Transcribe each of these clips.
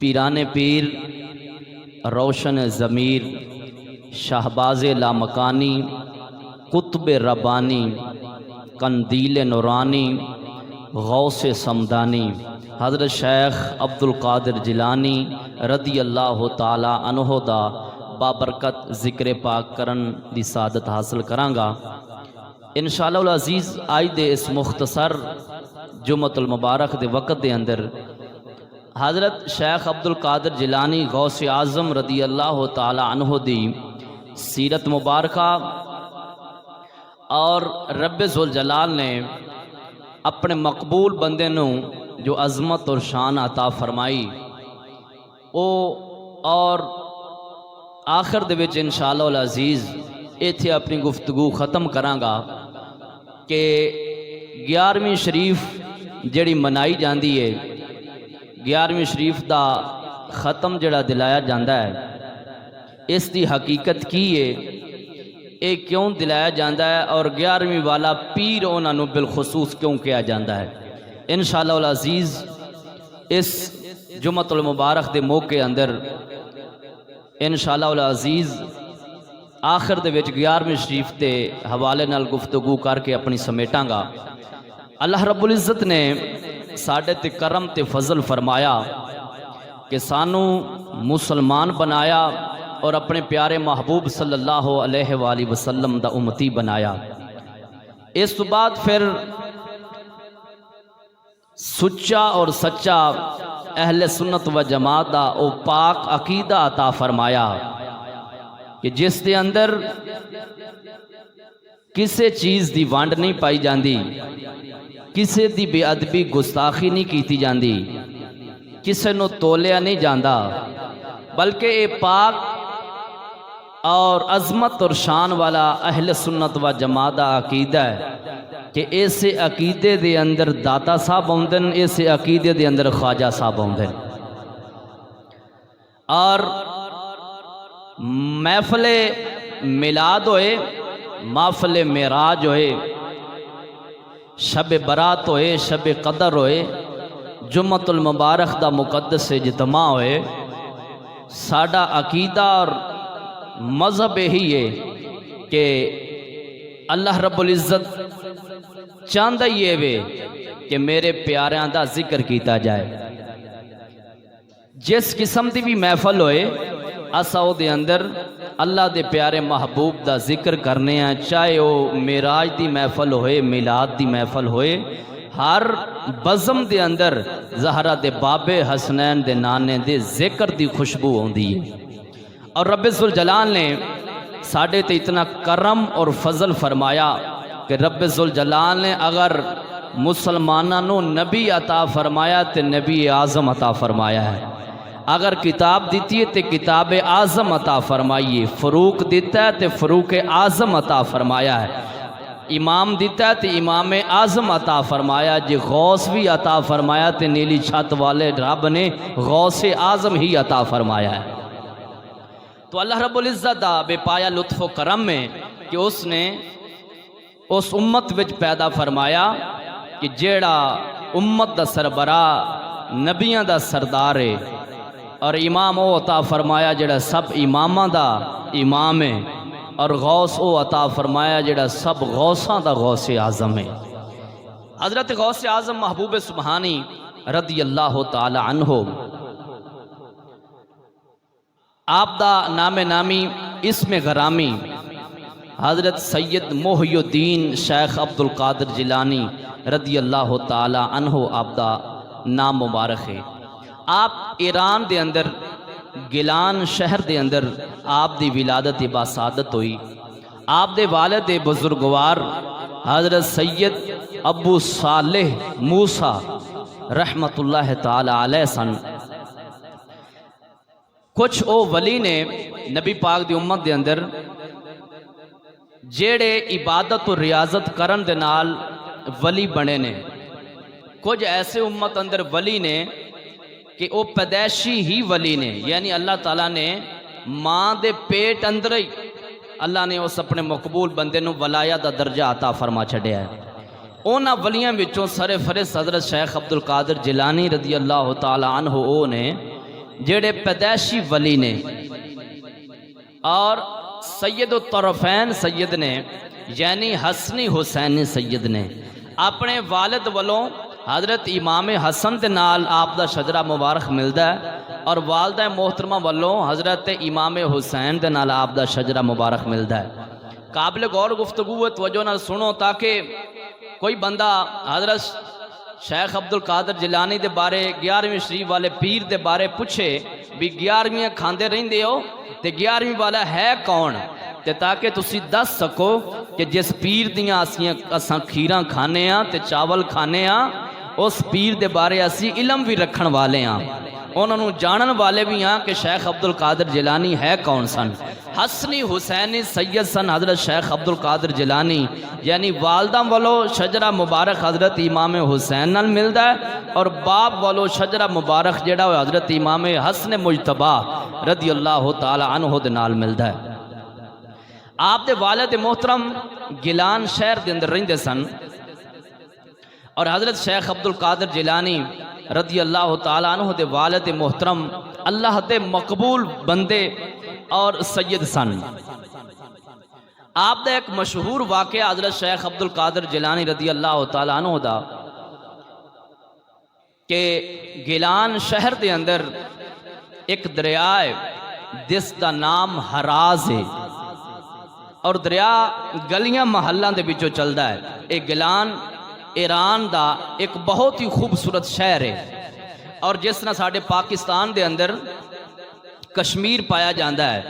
پیران پیر، روشن ضمیر، شہباز لامکانی، قطب ربانی، قندیل نورانی، غوث سمدانی، حضرت شیخ عبدالقادر جیلانی رضی اللہ تعالی عنہ دا بابرکت ذکر پاک کرن دی سعادت حاصل کرانگا انشاءاللہ العزیز۔ آج دے اس مختصر جمعۃ المبارک دے وقت دے اندر حضرت شیخ عبدالقادر جیلانی غوث اعظم رضی اللہ تعالی عنہ دی سیرت مبارکہ اور رب ذوالجلال نے اپنے مقبول بندے نو جو عظمت اور شان عطا فرمائی او اور آخر دے وچ انشاءاللہ العزیز ایتھے اپنی گفتگو ختم کرانگا کہ 11ویں شریف جڑی منائی جاندی ہے، 11ویں شریف دا ختم جڑا دلایا جاندا ہے، اس دی حقیقت کی ہے، اے کیوں دلایا جاندا ہے اور 11ویں والا پیر انہاں نو بالخصوص کیوں کہا جاندا ہے۔ انشاءاللہ العزیز اس جمعۃ المبارک دے موقع اندر انشاءاللہ العزیز آخر دے وچ 11ویں شریف دے حوالے نال گفتگو کر کے اپنی سمیٹاں گا۔ اللہ رب العزت نے ساڈے تے کرم تے فضل فرمایا کہ سانو مسلمان بنایا اور اپنے پیارے محبوب صلی اللہ علیہ وآلہ وسلم دا امتی بنایا۔ اس تو بعد پھر سچا اور سچا اہل سنت و جماعت دا او پاک عقیدہ عطا فرمایا کہ جس دے اندر کسے چیز دی وانڈ نہیں پائی جاندی، کسے دی بے ادبی گستاخی نہیں کیتی جاندی، کسے نو تولیا نہیں جاندا، بلکہ اے پاک اور عظمت اور شان والا اہل سنت و جماعت دا عقیدہ ہے کہ ایسے عقیدے دے اندر داتا صاحب ہوندن، ایسے عقیدے دے اندر خواجہ صاحب ہوندن، اور محفل میلاد ہوئے، محفل معراج ہوئے، شب برات ہوئے، شب قدر ہوئے، جمعۃ المبارک دا مقدس اجتماع ہوئے، ساڈا عقیدہ اور مذہب یہی ہے کہ اللہ رب العزت چاہندا یہ وے کہ میرے پیاریاں دا ذکر کیتا جائے۔ جس قسم دی بھی محفل ہوئے اسا او دے اندر اللہ دے پیارے محبوب دا ذکر کرنے ہیں، چاہے او معراج دی محفل ہوئے، میلاد دی محفل ہوئے، ہر بزم دے اندر زہرا دے بابے حسنین دے نانے دے ذکر دی خوشبو ہوندی ہے۔ اور رب ذوالجلال نے ساڈے تے اتنا کرم اور فضل فرمایا کہ رب ذوالجلال نے اگر مسلمانوں نو نبی عطا فرمایا تے نبی اعظم عطا فرمایا ہے، اگر کتاب دیتی ہے تے کتاب اعظم عطا فرمائیے، فروق دیتا ہے تے فروق اعظم عطا فرمایا ہے، امام دیتا ہے تے امام اعظم عطا فرمایا، جی غوث بھی عطا فرمایا تے نیلی چھت والے رب نے غوث اعظم ہی عطا فرمایا ہے۔ تو اللہ رب العزت دا بے پایا لطف و کرم میں کہ اس نے اس امت وچ پیدا فرمایا کہ جیڑا امت دا سربراہ نبیاں دا سردار ہے، اور امام او عطا فرمایا جیڑا سب اماماں دا امام ہے، اور غوث او عطا فرمایا جیڑا سب غوثاں دا غوث اعظم ہے۔ حضرت غوث اعظم محبوب سبحانی رضی اللہ تعالی عنہ، آپ دا نام نامی اسم غرامی حضرت سید محی الدین شیخ عبدالقادر جیلانی رضی اللہ تعالی عنہ آپ دا نام مبارک ہے۔ آپ ایران دے اندر گیلان شہر دے اندر آپ دی ولادت باسعادت ہوئی۔ آپ دے والد بزرگوار حضرت سید ابو صالح موسیٰ رحمت اللہ تعالی علیہ سن۔ کچھ او ولی نے نبی پاک دی امت دے اندر جیڑے عبادت و ریاضت کرن دے نال ولی بنے نے، کچھ ایسے امت اندر ولی نے کہ او پیدائشی ہی ولی نے، یعنی اللہ تعالیٰ نے ماں دے پیٹ اندر ہی اللہ نے اس اپنے مقبول بندے نو ولایت دا درجہ عطا فرما چھڑیا ہے۔ اونا ولیاں وچوں سر فہرست حضرت شیخ عبدالقادر جیلانی رضی اللہ تعالی عنہ او نے جڑے پیدائشی ولی نے اور سید الطرفین سید نے یعنی حسنی حسینی سید نے اپنے والد والوں حضرت امام حسن دے نال آپ دا شجرہ مبارک ملدا ہے اور والدہ محترمہ والوں حضرت امام حسین دے نال آپ دا شجرہ مبارک ملدا ہے۔ قابل غور گفتگو توجہ نال سنو تاکہ کوئی بندہ حضرت شیخ عبد القادر جیلانی دے بارے 11ویں شریف والے پیر دے بارے پوچھے بھی 11ویں کھاندے رہندے ہو تے 11ویں والا ہے کون، تے تاکہ تسی دس سکو کہ جس پیر دیاں اساں کھیراں کھانے ہاں تے چاول کھانے ہاں اس پیر دے بارے اسی علم بھی رکھن والے ہاں، انہوں نے جانن والے بھی ہاں کہ شیخ عبد القادر جیلانی ہے کون سن۔ حسنی حسینی سید سن حضرت شیخ عبد القادر جیلانی یعنی والدہ والو شجرہ مبارک حضرت امام حسین نال ملدا ہے اور باپ والو شجرہ مبارک جڑا ہوئے حضرت امام حسن مجتبی رضی اللہ تعالی عنہ دے نال ملدا ہے۔ آپ دے والد محترم گیلان شہر دے اندر رہندے سن اور حضرت شیخ عبد القادر جیلانی رضی اللہ تعالیٰ عنہ دے والد محترم اللہ دے مقبول بندے اور سید سن۔ آپ دا ایک مشہور واقعہ حضرت شیخ عبد القادر جیلانی رضی اللہ تعالیٰ عنہ دا کہ گیلان شہر دے اندر ایک دریا ہے جس دا نام ہراز ہے اور دریا گلیاں محلاں دے بچوں چلدا ہے۔ ایک گیلان ایران دا ایک بہت ہی خوبصورت شہر ہے اور جس طرح ساڑھے پاکستان دے اندر کشمیر پایا جاندہ ہے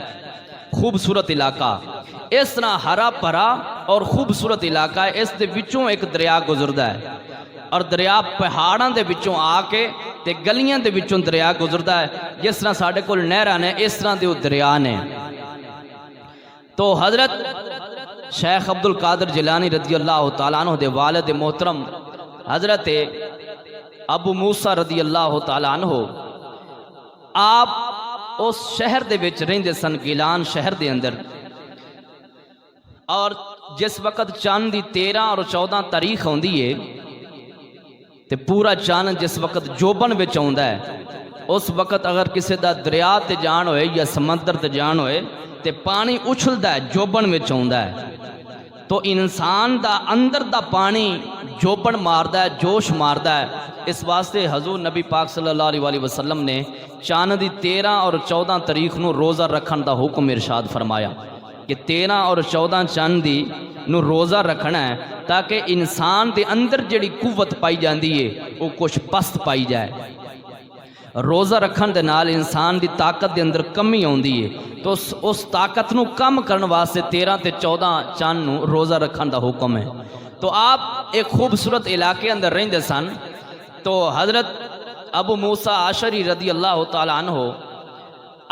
خوبصورت علاقہ، اس طرح ہرا پرا اور خوبصورت علاقہ ہے۔ اس دے وچوں ایک دریا گزردہ ہے اور دریا پہاڑاں دے وچوں آ کے تے گلیاں دے وچوں دریا گزردہ ہے، جس طرح ساڑھے کول نہراں نے اس طرح دے دریا نے۔ تو حضرت شیخ عبد القادر جیلانی رضی اللہ تعالیٰ عنہ دے والد محترم حضرت ابو موسیٰ رضی اللہ تعالیٰ عنہ آپ اس شہر دے وچ رہندے سن گیلان شہر دے اندر، اور جس وقت چاند دی 13 اور 14 تاریخ ہوندی ہے تے پورا چاند جس وقت جوبن وچ ہوندا ہے اس وقت اگر کسی دا دریا تے جان ہوئے یا سمندر تے جان ہوئے تے پانی اچھلدا ہے جوبن وچ ہوندا ہے، تو انسان دا اندر دا پانی جوبن ماردا ہے، جوش ماردا ہے۔ اس واسطے حضور نبی پاک صلی اللہ علیہ وسلم نے چاند دی 13 اور 14 تاریخ نو روزہ رکھن دا حکم ارشاد فرمایا کہ 13 اور 14 چاند دی نو روزہ رکھنا ہے تاکہ انسان دے اندر جڑی قوت پائی جاندی ہے وہ کچھ پست پائی جائے۔ روزہ رکھن دے نال انسان دی طاقت دے اندر کمی ہوندی ہے، تو اس طاقت نو کم کرن واسطے 13 تے 14 چاند نو روزہ رکھن دا حکم ہے۔ تو آپ ایک خوبصورت علاقے اندر رہندے سن، تو حضرت ابو موسیٰ عشری رضی اللہ تعالیٰ عنہ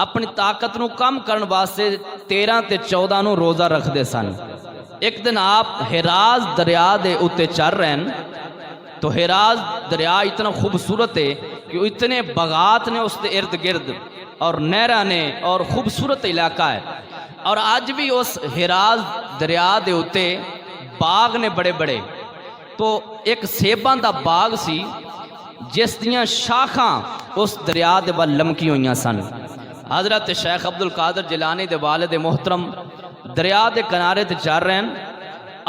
اپنی طاقت نو کم کرن واسطے 13 تے 14 نو روزہ رکھ دے سن۔ ایک دن آپ ہراز دریا دے اتے چر رہن، تو ہراز دریا اتنا خوبصورت ہے کہ اتنے بغات نے اس دے ارد گرد اور نہراں نے اور خوبصورت علاقہ ہے، اور آج بھی اس ہراز دریا دے اتے باغ نے بڑے بڑے۔ تو ایک سیباں دا باغ سی جس دیاں شاخاں اس دریا دے ول لمکی ہوئیاں سن۔ حضرت شیخ عبد القادر جیلانی دے والد محترم دریا دے کنارے تے چر رہن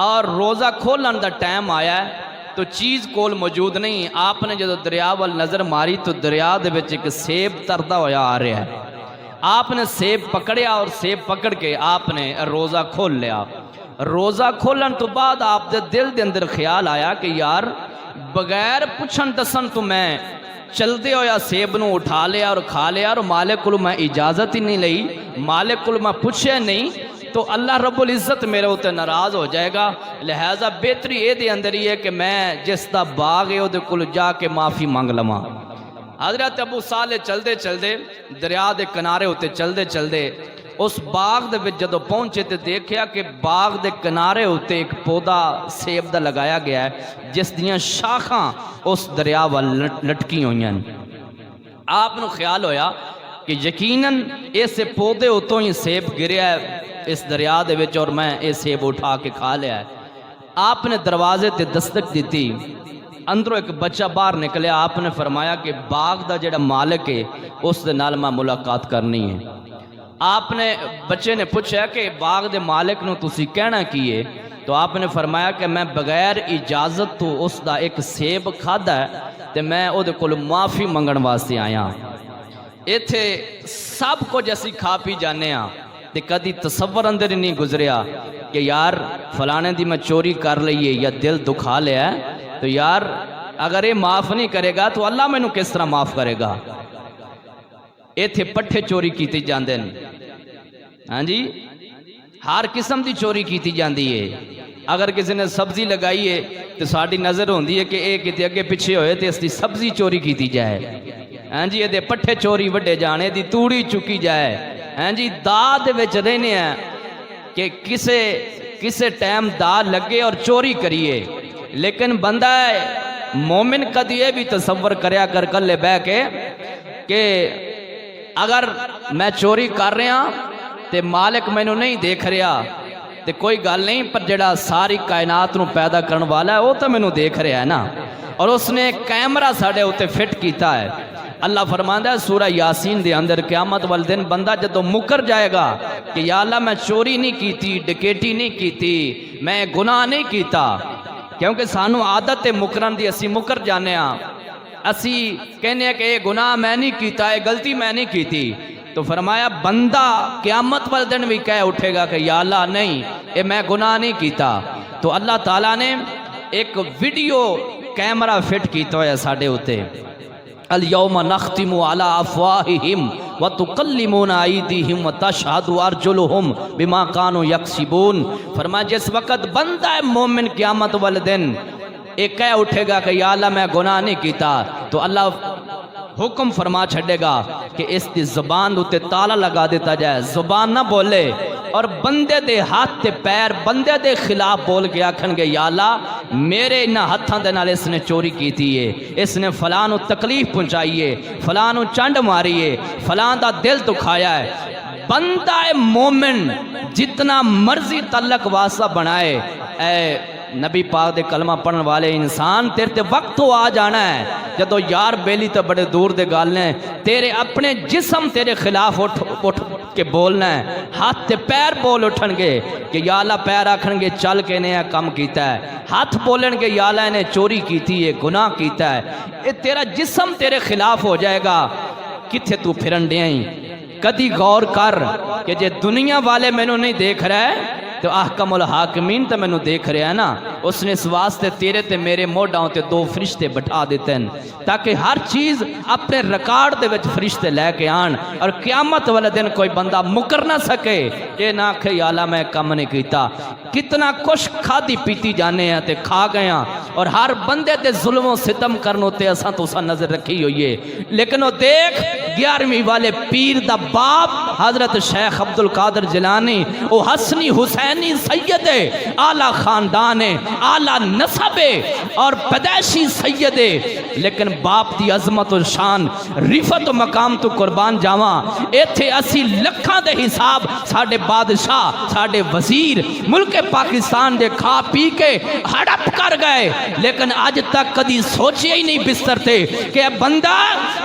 اور روزہ کھولن دا ٹائم آیا ہے، تو چیز کول موجود نہیں۔ آپ نے جدو دریا وال نظر ماری تو دریا دے وچ ایک سیب تردا ہویا آ رہا ہے۔ آپ نے سیب پکڑیا اور سیب پکڑ کے آپ نے روزہ کھول لیا۔ روزہ کھولن تو بعد آپ دے دل دے اندر خیال آیا کہ یار بغیر پوچھن دسن تو میں چلدے ہویا سیب نو اٹھا لیا اور کھا لیا، اور مالک کولوں میں اجازت ہی نہیں لئی، مالک کولوں میں پوچھے نہیں تو اللہ رب العزت میرے ہوتے ناراض ہو جائے گا۔ لہذا بہتری اے دے اندر ہی ہے کہ میں جس دا باغ ہے دے کول جا کے معافی مانگ لواں۔ حضرت ابو صالح چلدے چلدے دریا دے کنارے ہوتے چلدے چلدے اس باغ دے وچ جدو پہنچے تے دیکھیا کہ باغ دے کنارے ہوتے ایک پودا سیب دا لگایا گیا ہے جس دیاں شاخاں اس دریا وال لٹکی ہوئیں۔ آپ نو خیال ہویا کہ یقیناً اس پودے اتوں ہی سیب گریا ہے اس دریا دے وچ اور میں یہ سیب اٹھا کے کھا لیا ہے۔ آپ نے دروازے تے دستک دیتی اندروں ایک بچہ باہر نکلیا. آپ نے فرمایا کہ باغ دا جڑا مالک ہے اس دے نال میں ملاقات کرنی ہے. آپ نے بچے نے پوچھا کہ باغ دے مالک نو تسی کہنا کی ہے؟ تو آپ نے فرمایا کہ میں بغیر اجازت تو اس دا ایک سیب کھادا ہے تے میں او دے کول معافی منگن واسطے آیا. ایتھے سب کچھ اسی کھا پی جانے ہاں تے کدی تصور اندر ہی نہیں گزریا کہ یار فلانے دی میں چوری کر لئیے یا دل دکھا لیا ہے تو یار اگر یہ معاف نہیں کرے گا تو اللہ مینوں کس طرح معاف کرے گا. ایتھے پٹھے چوری کیتی جاندے ہیں. ہاں جی ہر قسم دی چوری کیتی جاندی ہے. اگر کسی نے سبزی لگائی ہے تو ساری نظر ہوندی ہے کہ اے کتے اگے پیچھے ہوئے تو اس دی سبزی چوری کیتی جائے. ہاں جی یہ پٹھے چوری وڈے جانے دی توڑی چکی جائے. ہاں جی دا دے وچ رہنے ہیں کہ کسے ٹائم دا لگے اور چوری کریے. لیکن بندہ مومن کدی یہ بھی تصور کریا کر کلے بہ کے کہ اگر میں چوری کر رہا تے مالک مینوں نہیں دیکھ رہا تے کوئی گل نہیں، پر جڑا ساری کائنات نو پیدا کرن والا ہے وہ تو مینوں دیکھ رہا ہے نا. اور اس نے کیمرہ ساڑے ہوتے فٹ کیتا ہے. اللہ فرماندا ہے سورہ یاسین دے اندر قیامت والے دن بندہ جدو مکر جائے گا کہ یا اللہ میں چوری نہیں کیتی، ڈکیٹی نہیں کیتی، میں گناہ نہیں کیتا، کیونکہ سانو عادت مکرن دی اسی مکر جانے ہاں. اسی کہنے کہ یہ گناہ میں نہیں کیتا، یہ غلطی میں نہیں کیتی. تو فرمایا بندہ قیامت والے دن بھی کہہ اٹھے گا کہ یا اللہ نہیں یہ میں گناہ نہیں کیتا. تو اللہ تعالیٰ نے ایک ویڈیو کیمرہ فٹ کیتا ہے ساڑے ہوتے. اليوم نختم على افواہہم وتکلمنا ایدیہم وتشہد ارجلہم بما كانوا یکسبون. فرمایا جس وقت بندہ مومن قیامت والے دن ایک کہہ اٹھے گا کہ یا اللہ میں گناہ نہیں کیتا تو اللہ حکم فرما چھڑے گا کہ اس دی زبان دوتے تالا لگا دیتا جائے، زبان نہ بولے، اور بندے دے ہاتھ تے پیر بندے دے خلاف بول کے آکھن گے یا اللہ میرے انہاں ہتھاں دے نال اس نے چوری کیتی ہے، اس نے فلاں نو تکلیف پہنچائی ہے، فلاں نو چنڈ ماری ہے، فلاں دا دل دکھایا ہے. بندہ مومن جتنا مرضی تعلق واسطہ بنائے، اے نبی پاک دے کلمہ پڑھن والے انسان تیرے تے وقت تو آ جانا ہے جدو یار بیلی تو بڑے دور دے گالنے تیرے اپنے جسم تیرے خلاف اٹھ کے بولنا ہے. ہاتھ تے پیر بول اٹھن گے کہ یا اللہ، پیر آکھن گے چل کے نے کم کیتا ہے، ہاتھ بولن گے یا اللہ نے چوری کیتی ہے، گناہ کیتا ہے. اے تیرا جسم تیرے خلاف ہو جائے گا. کتھے تو پھرن دے آئیں؟ کدی غور کر کہ جے دنیا والے مینوں نہیں دیکھ رہے تو احکم الحاکمین تو مینوں دیکھ رہے ہیں نا. اس نے اس واسطے تیرے تے میرے موڈاؤں تے دو فرشتے بٹھا دیتے ہیں تاکہ ہر چیز اپنے ریکارڈ دے وچ فرشتے لے کے آن، اور قیامت والے دن کوئی بندہ مکر نہ سکے یہ نہ کہ یا اللہ میں کم نہیں کیتا. کتنا کچھ کھادی پیتی جانے ہیں تے کھا گئے ہیں، اور ہر بندے تے ظلم و ستم کرنو تے اساں تو اساں نظر رکھی ہوئی ہے. لیکن وہ دیکھ 11ویں والے پیر دا باپ حضرت شیخ عبدالقادر جیلانی وہ حسنی حسینی سید اعلیٰ خاندان اعلیٰ نسب اور پیدائشی سید، لیکن باپ دی عظمت و شان رفت و مقام تو قربان جاواں. ایتھے اسی لکھاں دے حساب ساڑھے بادشاہ ساڑھے وزیر ملک پاکستان دے کھا پی کے ہڑپ کر گئے، لیکن آج تک کدی سوچے ہی نہیں بستر تے کہ بندہ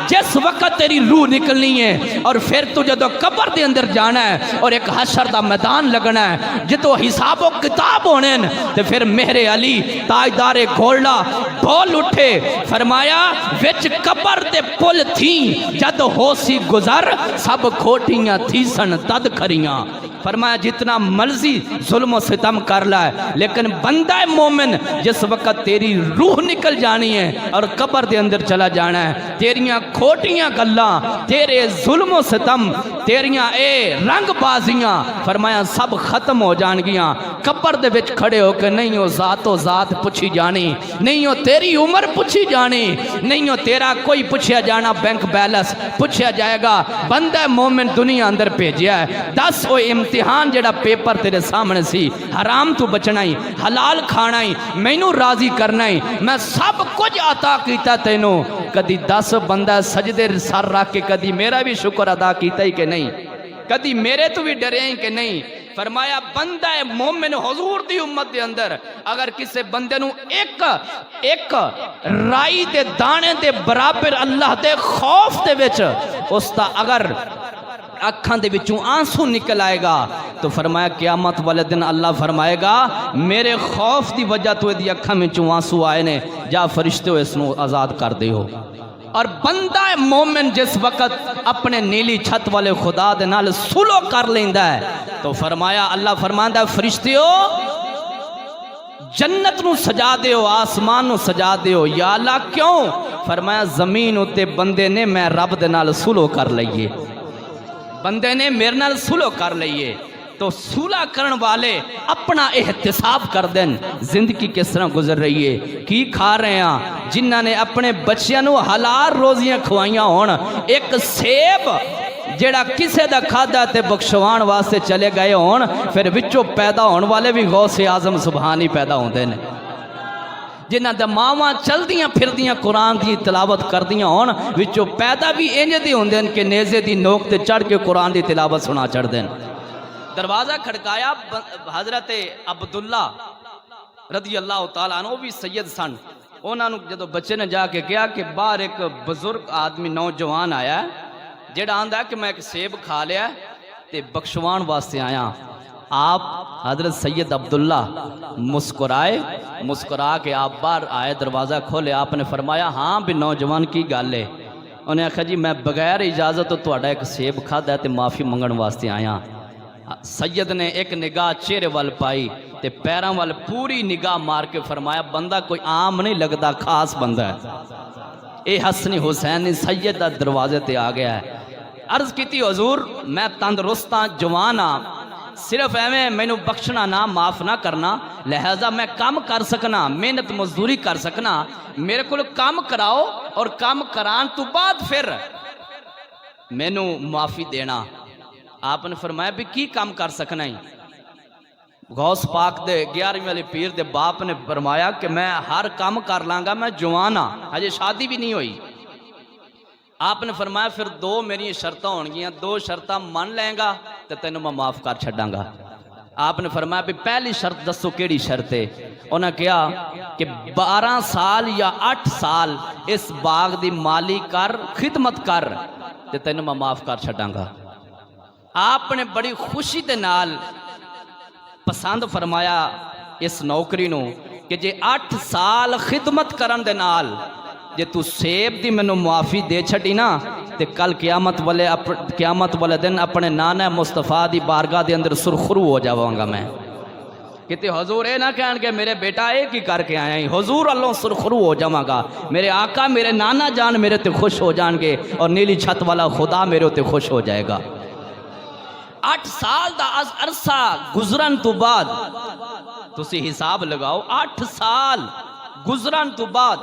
جس وقت تیری روح نکلنی ہے اور پھر تو جدو قبر دے اندر جانا ہے اور ایک حشر دا میدان لگنا ہے جتو حساب و کتاب ہونے تو پھر مہر علی تاجدار گھوڑا بول اٹھے. فرمایا وچ قبر دے پل تھیں جد ہو سی گزر سب کھوٹیاں تھی سن تد کھریاں. فرمایا جتنا مرضی ظلم و ستم کر لائے، لیکن بندہ مومن جس وقت تیری روح نکل جانی ہے اور قبر دے اندر چلا جانا ہے، تیریاں کھوٹیاں گلاں، تیرے ظلم و ستم، تیریاں اے رنگ بازیاں فرمایا سب ختم ہو جان گیاں. قبر دے وچ کھڑے ہو کے نہیں ہو ذات و ذات پوچھی جانی، نہیں ہو تیری عمر پوچھی جانی، نہیں ہو تیرا کوئی پوچھیا جانا بینک بیلنس پوچھیا جائے گا. بندہ مومن دنیا اندر بھیجیا ہے. 10 وہ امتحان جڑا پیپر تیرے سامنے سی، حرام تو بچنا ہی، حلال کھانا ہی، مینوں راضی کرنا ہی، میں سب کچھ عطا کیتا تینوں. کدی 10 بندہ سجدے سر رکھ کے کدی میرا بھی شکر ادا کیتا ہی کہ نہیں؟ کدی میرے تو بھی ڈرے ہیں کہ نہیں؟ فرمایا بندہ مومن حضور دی امت دے اندر اگر کسے بندے نو ایک رائی دے دانے دے برابر اللہ دے خوف دے وچ اس دا اگر اکھاں دے وچوں آنسو نکل آئے گا تو فرمایا قیامت والے دن اللہ فرمائے گا میرے خوف دی وجہ تو دی اکھاں وچوں آنسو آئے نے، جا فرشتے ہو اس نو آزاد کر دے ہو۔ اور بندہ مومن جس وقت اپنے نیلی چھت والے خدا دے نال سلو کر لیندا ہے تو فرمایا اللہ فرماندا ہے فرشتیو جنت نو سجا دے ہو، آسمان نو سجا دے ہو۔ یا اللہ کیوں؟ فرمایا زمین اتے بندے نے میں رب دے نال سلو کر لئیے، بندے نے میرے نال سلو کر لئیے۔ تو سولہ کرن والے اپنا احتساب کر دیں زندگی کس طرح گزر رہی ہے، کی کھا رہے ہیں، جنہاں نے اپنے بچیاں نو حلال روزیاں کھوائیاں ہون، ایک سیب جیڑا کسے دا کھادا تے بخشوان واسطے چلے گئے ہون، پھر وچوں پیدا ہون والے بھی غوث اعظم سبحانی پیدا ہوندے نے، جنہاں دا ماواں چل دیاں پھر دیاں قرآن دی تلاوت کر دیاں ہون، وچوں پیدا بھی انج دی ہوندے کہ نیزے دی نوک تے چڑھ کے قرآن دی تلاوت سنا چڑھ دیں۔ دروازہ کھڑکایا، حضرت عبداللہ رضی اللہ تعالیٰ عنہ بھی سید سن، انہوں نے جدو بچے نے جا کے کیا کہ باہر ایک بزرگ آدمی نوجوان آیا ہے جیڑا آندہ ہے کہ میں ایک سیب کھا لیا تے بخشوان واسطے آیا۔ آپ حضرت سید عبداللہ مسکرا کے آپ باہر آئے، دروازہ کھولے، آپ نے فرمایا ہاں بھی نوجوان کی گل ہے؟ انہیں کہا جی میں بغیر اجازت تو تہاڈا ایک سیب کھادا ہے تے معافی منگن واسطے آیا۔ سید نے ایک نگاہ چہرے وال پائی تے پیراں وال پوری نگاہ مار کے فرمایا بندہ کوئی عام نہیں لگتا، خاص بندہ ہے۔ اے حسنی حسین سید دا دروازے تے آ گیا ہے۔ عرض کیتی حضور میں تندرستاں جواناں، صرف ایویں مینوں بخشنا نہ، معاف نہ کرنا، لہذا میں کام کر سکنا، محنت مزدوری کر سکنا، میرے کو کام کراؤ اور کام کران تو بعد پھر مینوں معافی دینا۔ آپ نے فرمایا بھی کی کام کر سکنا ہی؟ غوث پاک دے 11ویں والے پیر دے باپ نے فرمایا کہ میں ہر کام کر لانگا، میں جوانا، ہجے شادی بھی نہیں ہوئی۔ آپ نے فرمایا پھر دو میری شرطاں ہون گیاں، دو شرطاں من لیں گا تو تینوں میں معاف کر چھڈاں گا۔ آپ نے فرمایا بھی پہلی شرط دسو کیڑی شرط ہے؟ انہاں کہا کہ 12 سال یا 8 سال اس باغ دی مالی کر، خدمت کر تے تینوں میں معاف کر چھڈاں گا۔ آپ نے بڑی خوشی دے نال پسند فرمایا اس نوکری نو کہ جے 8 سال خدمت کرن دے نال جے تو سیب دی مینوں معافی دے چھٹی نا تے کل قیامت والے دن اپنے نانا مصطفیٰ دی بارگاہ دے اندر سرخرو ہو جاواں گا میں۔ کہتے حضور اے نہ کہن کہ میرے بیٹا ایک ہی کر کے آیا ہی، حضور اللہ سرخرو ہو جاواں گا، میرے آقا میرے نانا جان میرے تے خوش ہو جان گے اور نیلی چھت والا خدا میرے تے خوش ہو جائے گا۔ 8 سال دا عرصہ گزرن تو بعد تسی حساب لگاؤ، 8 سال گزرن تو بعد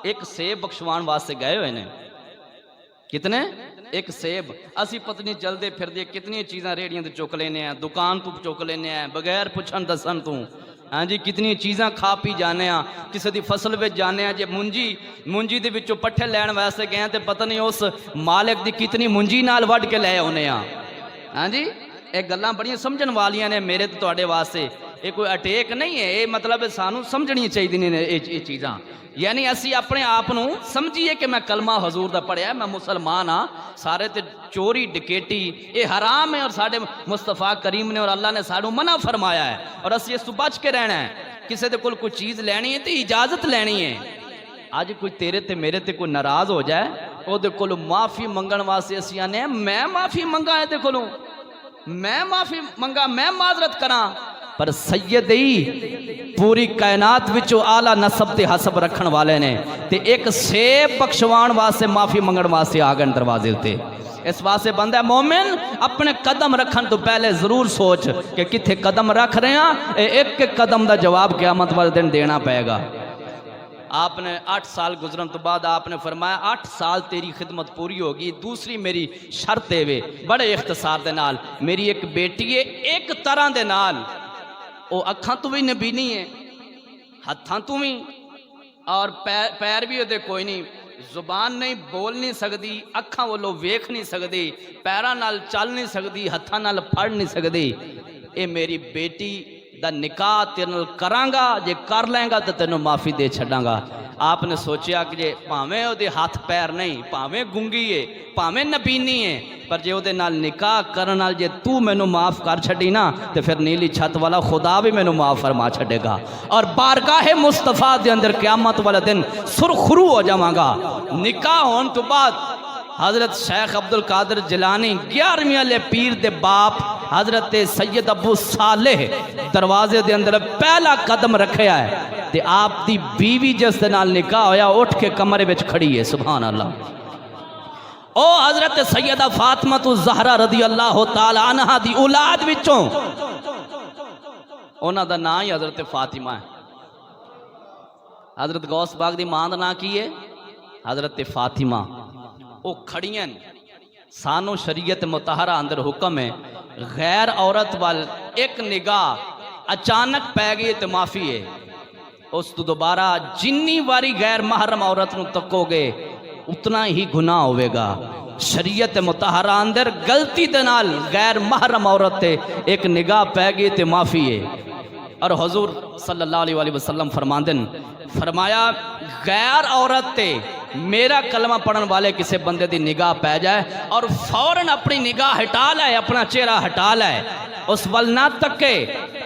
ایک سیب بخشوان واسطے گئے ہوئے نے، کتنے؟ ایک سیب۔ اسی پتنی چلدے پھر دے کتنی چیزاں ریڑیاں تے چک لینے ہیں، دکان تو چک لینے ہیں بغیر پچھن دسن تو، ہاں جی کتنی چیزاں کھا پی جانے ہیں، کسی دی فصل وچ جانے ہیں، جے منجی دے وچوں پٹھے لین واسطے گئے ہیں تے پتہ نہیں اس مالک دی کتنی منجی نال وڈ کے لے ہونے ہیں۔ ہاں جی ایک گلاں بڑیاں سمجھن والیاں نے میرے تے تواڈے واسطے، یہ کوئی اٹیک نہیں ہے، یہ مطلب سانو سمجھنی چاہیے نے یہ چیزاں، یعنی اسی اپنے آپ نو سمجھیے کہ میں کلمہ حضور دا پڑھیا، میں مسلمان ہاں، سارے تے چوری ڈکیٹی یہ حرام ہے اور ساڈے مصطفیٰ کریم نے اور اللہ نے سانو منع فرمایا ہے اور اسی اس تو بچ کے رہنا ہے۔ کسی دے کول کوئی چیز لینی ہے تو اجازت لینی ہے۔ آج کوئی تیرے تے میرے تے کوئی ناراض ہو جائے او دے کولوں معافی منگن واسطے اسی آنے ہیں میں معافی منگا ہے دے کولوں، میں معافی منگا، میں معذرت کراں، پر سید ہی پوری کائنات وچوں اعلیٰ نسب تے حسب رکھن والے نے تے ایک سیب بخشوان واسطے معافی منگن واسطے آ گئے دروازے تے۔ اس واسطے بندہ مومن اپنے قدم رکھن تو پہلے ضرور سوچ کہ کتھے قدم رکھ رہے ہیں، ایک ایک قدم دا جواب قیامت والے دن دینا پائے گا۔ آپ نے 8 سال گزرن تو بعد آپ نے فرمایا 8 سال تیری خدمت پوری ہوگی، دوسری میری شرط ہے وے بڑے اختصار دے نال، میری ایک بیٹی ہے ایک طرح دے نال، او اکھاں تو بھی نبی نہیں ہے، ہتھاں تو بھی اور پیر بھی دے کوئی نہیں، زبان نہیں بول نہیں سکتی، اکھاں والوں ویکھ نہیں سکتی، پیراں نال چل نہیں سکتی، ہتھاں نال پھڑ نہیں سکتی، اے میری بیٹی دا نکاح تیرے نال کرانگا، جے کر لیں گا تو تینوں معافی دے چھڑاں گا۔ آپ نے سوچیا کہ جے پاویں او دے ہاتھ پیر نہیں، پاویں گنگی ہے، پاویں نبینی ہے، پر جے او دے نال نکاح کرن نال جے تو مینوں معاف کر چھڑی نا تے پھر نیلی چھت والا خدا بھی مینوں معاف فرما چھڑے گا، اور بارگاہ مصطفیٰ دے اندر قیامت والے دن سرخرو ہو جاواں گا۔ نکاح ہون تو بعد حضرت شیخ عبدالقادر جیلانی 11ویں والے پیر دے باپ حضرت سید ابو صالح دروازے دے اندر پہلا قدم رکھیا ہے تے آپ دی بیوی جس دے نال نکاح ہویا اٹھ کے کمرے وچ کھڑی ہے، سبحان اللہ۔ او حضرت سیدہ فاطمہ الزہرا رضی اللہ تعالی عنہ دی اولاد وچوں انہاں دا نام ہی حضرت فاطمہ ہے۔ حضرت غوث پاک دی ماں دا نام کی ہے؟ حضرت فاطمہ۔ او کھڑیاں سانو شریعت مطہرہ اندر حکم ہے غیر عورت وال ایک نگاہ اچانک پہ گئی تو معافی ہے، اس تو دوبارہ جنی واری غیر محرم عورت نو تکو گے اتنا ہی گناہ ہوئے گا۔ شریعت مطہرہ اندر غلطی دے نال غیر محرم عورت تے ایک نگاہ پہ گئی تے معافی ہے۔ اور حضور صلی اللہ علیہ وسلم فرماندن فرمایا غیر عورت تے میرا کلمہ پڑھن والے کسے بندے دی نگاہ پہ جائے اور فوراً اپنی نگاہ ہٹا لائے، اپنا چہرہ ہٹا لائے، اس ول نہ تکے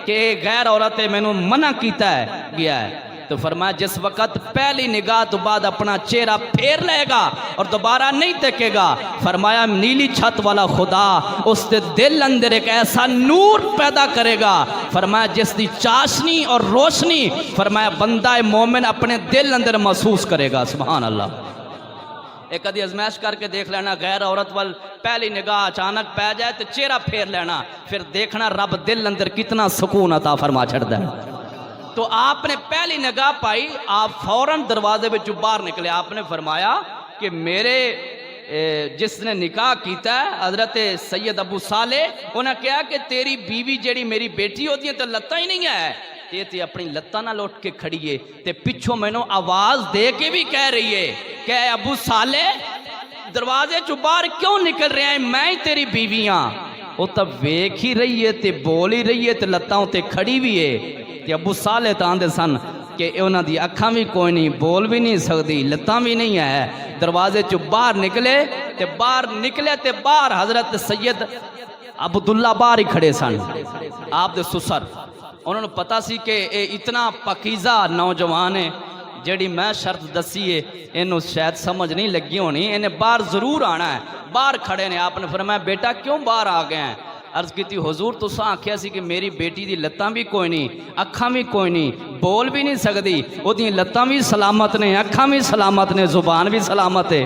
کہ غیر عورت میں نے منع کیتا ہے گیا ہے، تو فرمایا جس وقت پہلی نگاہ تو بعد اپنا چہرہ پھیر لے گا اور دوبارہ نہیں تکے گا، فرمایا نیلی چھت والا خدا اس دے دل اندر ایک ایسا نور پیدا کرے گا، فرمایا جس دی چاشنی اور روشنی فرمایا بندہ مومن اپنے دل اندر محسوس کرے گا، سبحان اللہ۔ ایک ادھی ازمائش کر کے دیکھ لینا، غیر عورت وال پہلی نگاہ اچانک پہ جائے تو چہرہ پھیر لینا، پھر دیکھنا رب دل اندر کتنا سکون عطا فرما چھڑتا ہے۔ تو آپ نے پہلی نگاہ پائی، آپ فوراً دروازے میں باہر نکلے، آپ نے فرمایا کہ میرے جس نے نکاح کیتا ہے حضرت سید ابو صالح، انہوں نے کہا کہ تیری بیوی جیڑی میری بیٹی ہوتی ہے تو لتہ ہی نہیں ہے، تے اپنی لتہ نہ لوٹ کے کھڑی ہے، تے پچھوں میں نو آواز دے کے بھی کہہ رہی ہے کہ اے ابو صالح دروازے باہر کیوں نکل رہے ہیں، میں ہی تیری بیویاں۔ وہ تب ویکھ ہی رہی ہے تے بول ہی رہی ہے تے لتاں تے کھڑی بھی ہے، تے ابو صالح تاندے سن کہ انہاں دی اکھاں بھی کوئی نہیں، بول بھی نہیں سکتی، لتاں بھی نہیں ہے۔ دروازے باہر نکلے تے باہر حضرت سید عبداللہ باہر ہی کھڑے سن، آپ دے سسر۔ انہوں نے پتا سی کہ اے اتنا پاکیزہ نوجوان ہے، جیڑی میں شرط دسی ہے انہوں شاید سمجھ نہیں لگی ہونی، انہیں باہر ضرور آنا ہے۔ باہر کھڑے نے، آپ نے فرمایا بیٹا کیوں باہر آ گئے ہیں؟ عرض کی تھی حضور تو ساں آکھیا سی کہ میری بیٹی دی لتاں بھی کوئی نہیں، اکھاں بھی کوئی نہیں، بول بھی نہیں سکتی، وہ دی لتاں بھی سلامت نے، اکھاں بھی سلامت نے، زبان بھی سلامت ہے۔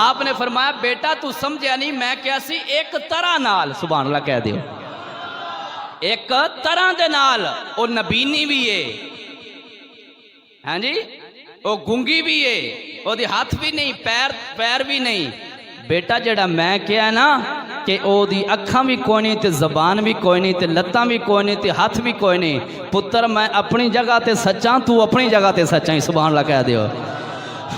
آپ نے فرمایا بیٹا تو سمجھیا نہیں، میں کیا سی ایک طرح نال، سبحان اللہ کہہ دیو، ایک طرح دے نال، وہ نبینی بھی ہے، ہاں جی، وہ گنگی بھی ہے، وہ دی ہاتھ بھی نہیں، پیر بھی نہیں، بیٹا جڑا میں کیا ہے نا کہ او دی اکھاں بھی کوئی نہیں تے زبان بھی کوئی نہیں تے لتاں بھی کوئی نہیں تے ہاتھ بھی کوئی نہیں، پتر میں اپنی جگہ تے سچاں، تو اپنی جگہ تے سچاں ہی، سبحان اللہ کہہ دیو۔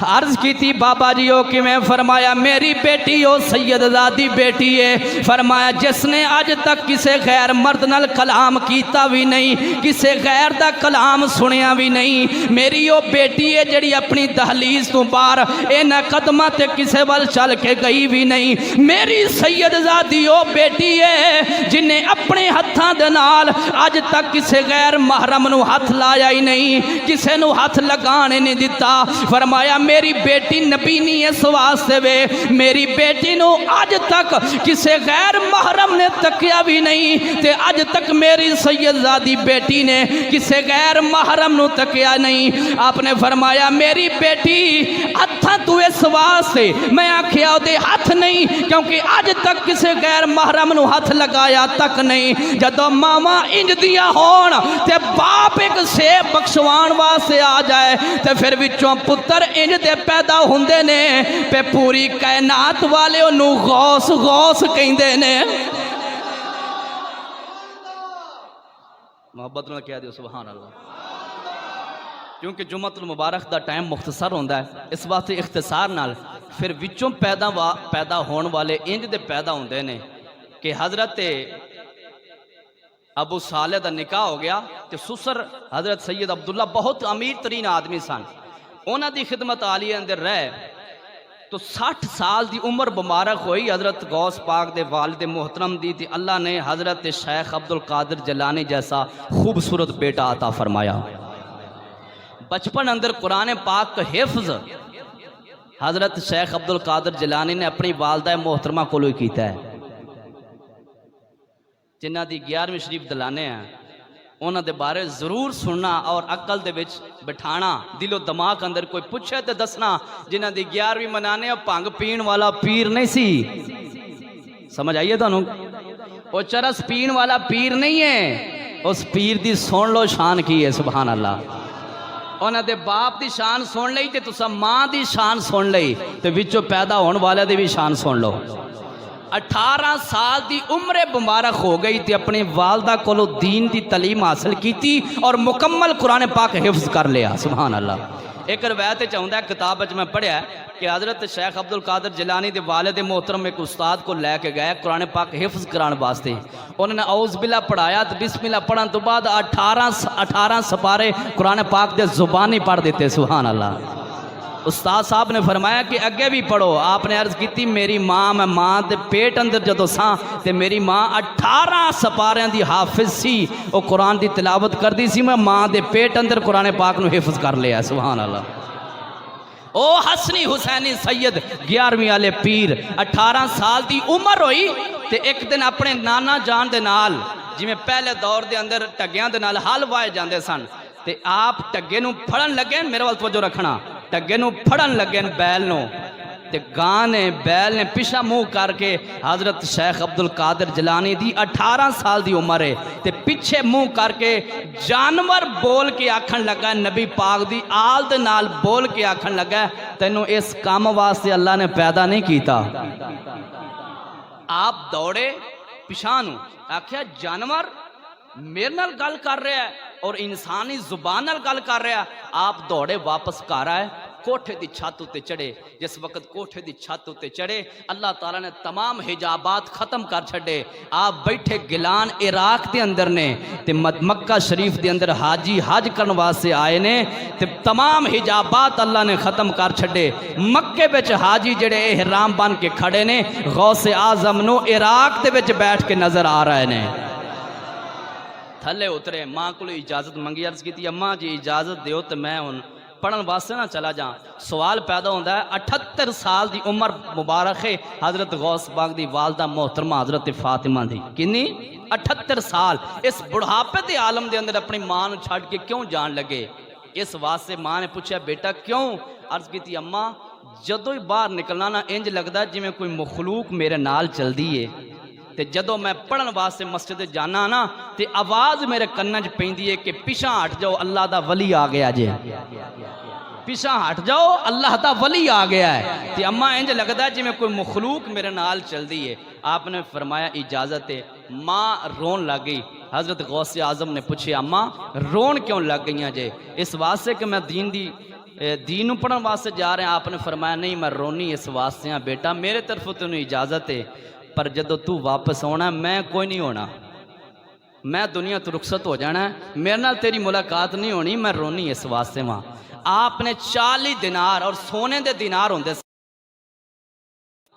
عرض کی تھی بابا جیو کہ میں فرمایا میری بیٹی او سید زادی بیٹی ہے، فرمایا جس نے آج تک کسے غیر مرد نال کلام کیتا بھی نہیں، کسے غیر دا کلام سنیا بھی نہیں، میری او بیٹی ہے جڑی اپنی دہلیز تو باہر اینا قدمہ تے کسے وال چل کے گئی بھی نہیں، میری سید زادی او بیٹی ہے جنہیں اپنے ہتھاں دے نال آج تک کسے غیر محرم نو ہاتھ لایا ہی نہیں، کسے نو ہاتھ لگانے نہیں دیتا، فرمایا میری بیٹی نبینی اس واسطے وے، میری بیٹی نو آج تک کسے غیر محرم نے تکیا بھی نہیں، تے آج تک میری سید زادی بیٹی نے کسے غیر محرم نو تکیا نہیں۔ آپ نے فرمایا میری بیٹی ہتھاں تو اس واسطے میں آکھیا دے ہاتھ نہیں کیونکہ آج تک کسے غیر محرم نو ہاتھ لگایا تک نہیں، جدو ماما انج دیا ہون تے باپ ایک سیب بخشوان واسطے آ جائے تے پھر وچوں پتر انج دے پیدا ہوندے نے، پہ پوری کائنات والے انہوں غوث غوث کہندے نے۔ محبت نہ کہہ دیو سبحان اللہ، کیونکہ جمعۃ المبارک دا ٹائم مختصر ہوندہ ہے، اس واسطے اختصار نال پھر وچوں پیدا ہون والے انج دے پیدا ہوندے نے کہ حضرت ابو صالح دا نکاح ہو گیا تے سسر حضرت سید عبداللہ بہت امیر ترین آدمی سن، انہاں دی خدمت عالیہ اندر رہ تو 60 سال دی عمر مبارک ہوئی حضرت غوث پاک دے والد محترم دی تھی، اللہ نے حضرت شیخ عبدالقادر جیلانی جیسا خوبصورت بیٹا عطا فرمایا۔ بچپن اندر قرآن پاک کا حفظ حضرت شیخ عبدالقادر جیلانی نے اپنی والدہ محترمہ کو لوئی کیتا ہے، جنہ دی 11ویں شریف دلانے ہیں، انہاں دے بارے ضرور سننا اور عقل دے وچ بٹھانا، دل و دماغ اندر کوئی پوچھے تے دسنا جنہ دی 11ویں منانے پنگ پین والا پیر نہیں سی، سمجھ آئیے تانوں؟ وہ چرس پین والا پیر نہیں ہے، اس پیر دی سن لو شان کی ہے، سبحان اللہ۔ انہاں دے باپ دی شان سن لئی تے تساں ماں دی شان سن لئی تے وچوں پیدا ہون والے دی بھی شان سن لو۔ 18 سال دی عمر مبارک ہو گئی تے اپنی والدہ کو دین دی تعلیم حاصل کیتی اور مکمل قرآن پاک حفظ کر لیا، سبحان اللہ۔ ایک روایت چاہتا ہے کتاب میں پڑھیا ہے کہ حضرت شیخ عبدالقادر جیلانی دے والد محترم ایک استاد کو لے کے گئے قرآن پاک حفظ کران واسطے، انہوں نے اعوذ باللہ پڑھایا تو بسم اللہ پڑھن تو بعد 18 سپارے قرآن پاک دے زبانی پڑھ دیتے، سبحان اللہ۔ استاد صاحب نے فرمایا کہ اگے بھی پڑھو، آپ نے عرض کیتی میری ماں، میں ماں دے پیٹ اندر جدو ساں تے میری ماں 18 سپاریاں دی حافظ سی، وہ قرآن دی تلاوت کر دی سی، میں ماں دے پیٹ اندر قرآن پاک نو حفظ کر لیا، سبحان اللہ۔ او حسنی حسینی سید 11ویں والے پیر 18 سال دی عمر ہوئی تے ایک دن اپنے نانا جان دے نال، جی میں پہلے دور دے اندر ٹگیاں دے نال حل وائے جاندے سن تے آپ ٹگے نو پھڑن لگے، میرے وال توجہ رکھنا، ٹگے نو پھڑن لگے بیل نو تے گاں نے بیل نے پیچھا منہ کر کے حضرت شیخ عبدالقادر جیلانی دی 18 سال دی عمر ہے تے پیچھے منہ کر کے جانور بول کے آکھن لگا، نبی پاک دی آل دے نال بول کے آکھن لگا تینوں اس کام واسطے اللہ نے پیدا نہیں کیتا۔ آپ دوڑے پیچھانو آکھیا جانور میرے نال گل کر رہا ہے اور انسانی زبان نال گل کر رہا ہے، آپ دوڑے واپس کر آئے، کوٹھے دی چھت تے چڑھے، جس وقت کوٹھے دی چھت تے چڑھے اللہ تعالیٰ نے تمام حجابات ختم کر چھڑے، آپ بیٹھے گلان عراق دے اندر نے تے مکہ شریف دے اندر حاجی حج کرن واسطے آئے نے تے تمام حجابات اللہ نے ختم کر چھڑے، مکے بچ حاجی جڑے احرام بن کے کھڑے نے غوث اعظم نو عراق دے بچ بیٹھ کے نظر آ رہے نے۔ تھلے اترے، ماں کو اجازت منگی، عرض کی تھی اماں جی اجازت دیو تو میں ہوں پڑھن واسطے نہ چلا جاں۔ سوال پیدا ہوتا ہے 78 سال دی عمر مبارک ہے حضرت غوث پاک دی والدہ محترمہ حضرت فاطمہ دی، کنی 78 سال اس بڑھاپے دے عالم دے اندر اپنی ماں نو چھڑ کے کیوں جان لگے؟ اس واسطے ماں نے پوچھا بیٹا کیوں؟ عرض کی تھی اماں جدو ہی باہر نکلنا نا انج لگدا جی میں کوئی مخلوق میرے نال چل دی ہے تے جدو میں پڑھن واسطے مسجد جانا نا تے آواز میرے کنن چ پیندی ہے کہ پیچھا ہٹ جاؤ اللہ دا ولی آ گیا جے، پیچھا ہٹ جاؤ اللہ دا ولی آ گیا ہے تے اماں انج لگدا جی میں کوئی مخلوق میرے نال چل دی ہے۔ آپ نے فرمایا اجازت ہے، ماں رون لگ گئی۔ حضرت غوث اعظم نے پوچھے اماں رون کیوں لگ گئیاں جے؟ اس واسطے کہ میں دین پڑھن واسطے جا رہے ہیں۔ آپ نے فرمایا نہیں میں رونی اس واسطے ہاں بیٹا، میرے طرف تینوں اجازت ہے پر جدو تو واپس ہونا میں کوئی نہیں ہونا، میں دنیا تو رخصت ہو جانا ہے، میرے نال تیری ملاقات نہیں ہونی، میں رونی اس واسطے وہاں۔ آپ نے 40 دینار اور سونے دے دینار ہوندے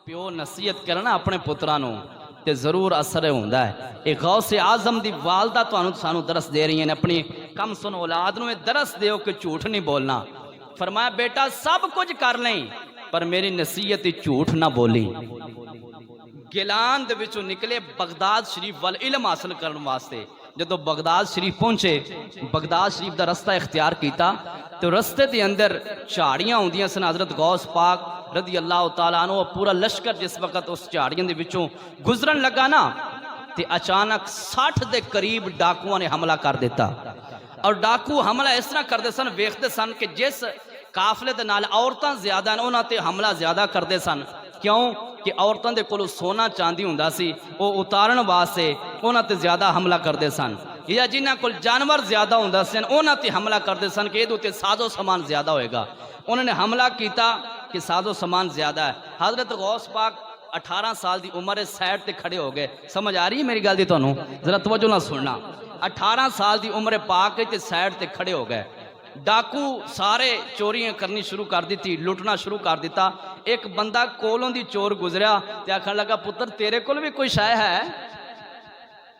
پیو نصیحت کرنا اپنے پترانوں تے ضرور اثر ہوندا ہے۔ ایک غوث اعظم دی والدہ سانو درس دے رہی ہیں، اپنی کم سن اولاد نو درس دیو کہ جھوٹ نہیں بولنا۔ فرمایا بیٹا سب کچھ کر لیں پر میری نصیحت جھوٹ نہ بولی۔ گیلان دے وچوں نکلے بغداد شریف وال علم حاصل کرن واسطے، جدو بغداد شریف پہنچے بغداد شریف دا رستہ اختیار کیتا تو رستے دے اندر جھاڑیاں ہوندیاں سن۔ حضرت غوث پاک رضی اللہ تعالیٰ عنہ پورا لشکر جس وقت اس جھاڑیاں دے وچوں گزرن لگا نا تے اچانک 60 دے قریب ڈاکوؤں نے حملہ کر دیتا، اور ڈاکو حملہ اس طرح کردے سن ویکھدے سن کہ جس قافلے دے نال عورتاں زیادہ ہیں انہاں تے حملہ زیادہ کردے سن، کیوں کہ عورتاں دے کولو سونا چاندی ہوندا سی او اتارن واسطے انہاں تے زیادہ حملہ کردے سن، یا جنہاں کول جانور زیادہ ہوندا سن انہاں تے حملہ کردے سن کہ ادھر تے سازو سامان زیادہ ہوئے گا۔ انہوں نے حملہ کیتا کہ سازو سامان زیادہ ہے۔ حضرت غوث پاک 18 سال دی عمر ہے، سائڈ تے کھڑے ہو گئے. سمجھ آ رہی ہے میری گل دی تانوں؟ ذرا توجہ نہ سننا. 18 سال دی عمر پا کے تے سائڈ تے کھڑے ہو گئے. ڈاکو سارے چوریاں کرنی شروع کر دیتی، لٹنا شروع کر دیتا. ایک بندہ کولوں دی چور گزریا تے آکھن لگا پتر تیرے کول بھی کوئی شے ہے؟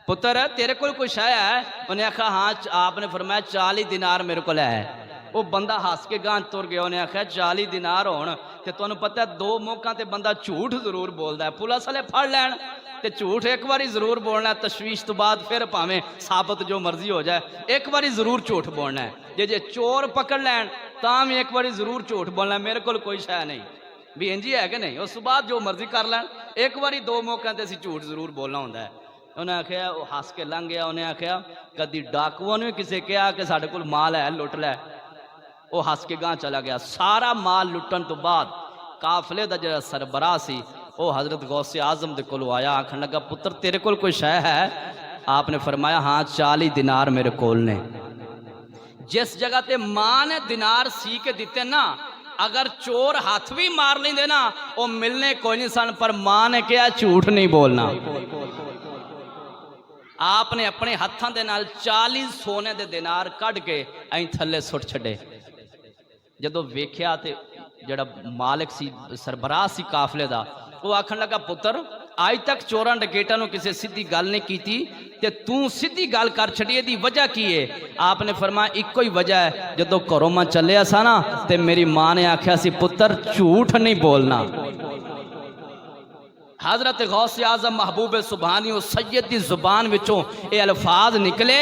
پتر تیرے کول کوئی شے ہے؟ انہیں آکھا ہاں. آپ نے فرمایا 40 دینار میرے کول ہے. وہ بندہ ہس کے گاں تر گیا. انہیں آخیا 40 دینار ہون تے تانوں پتہ ہے دو موقع تے بندہ جھوٹ ضرور بولدا ہے. پولیس والے پھڑ لین تے جھوٹ ایک باری ضرور بولنا ہے، تشویش تو بعد پھر پاویں ثابت جو مرضی ہو جائے، ایک باری ضرور جھوٹ بولنا ہے. جے چور پکڑ لین تاں بھی ایک باری ضرور جھوٹ بولنا ہے میرے کول کوئی شے نہیں. بھی انجی ہے کہ نہیں؟ اس بعد جو مرضی کر لین، ایک باری دو موقع تے اسی جھوٹ ضرور بولنا ہوندا ہے. انہیں آخیا، وہ ہس کے لنگ گیا. انہیں آخیا کدی ڈاکوؤں نے کسے کہا کہ ساڈے کول مال ہے لٹ لے؟ وہ ہس کے گاں چلا گیا. سارا مال لٹن تو بعد قافلے دا جڑا سربراہ سی وہ حضرت غوث اعظم دے کولوں آیا. آکھن لگا پتر تیرے کول کوئی شے ہے؟ آپ نے فرمایا ہاں 40 دینار میرے کول نے. جس جگہ تے ماں نے دینار سی کے دیتے نا، اگر چور ہاتھ بھی مار لیندے نا وہ ملنے کوئی نہیں سن، پر ماں نے کہا جھوٹ نہیں بولنا. آپ نے اپنے ہتھاں دے نال 40 سونے دے دینار کڈ کے این تھلے سٹ چھڈے. جدو ویکھیا تے جڑا مالک سی سربراہ سی قافلے دا، وہ آکھن لگا پتر آج تک چوراں ڈکیٹاں نو کسے سیدھی گل نہیں کیتی تے توں سیدھی گل کر چھڑی، دی وجہ کی ہے؟ آپ نے فرمایا ایک ہی وجہ ہے، جدو گھروں میں چلیا سا نا تے میری ماں نے آکھیا سی پتر جھوٹ نہیں بولنا. حضرت غوث اعظم محبوب سبحانی و سید دی زبان وچوں اے الفاظ نکلے،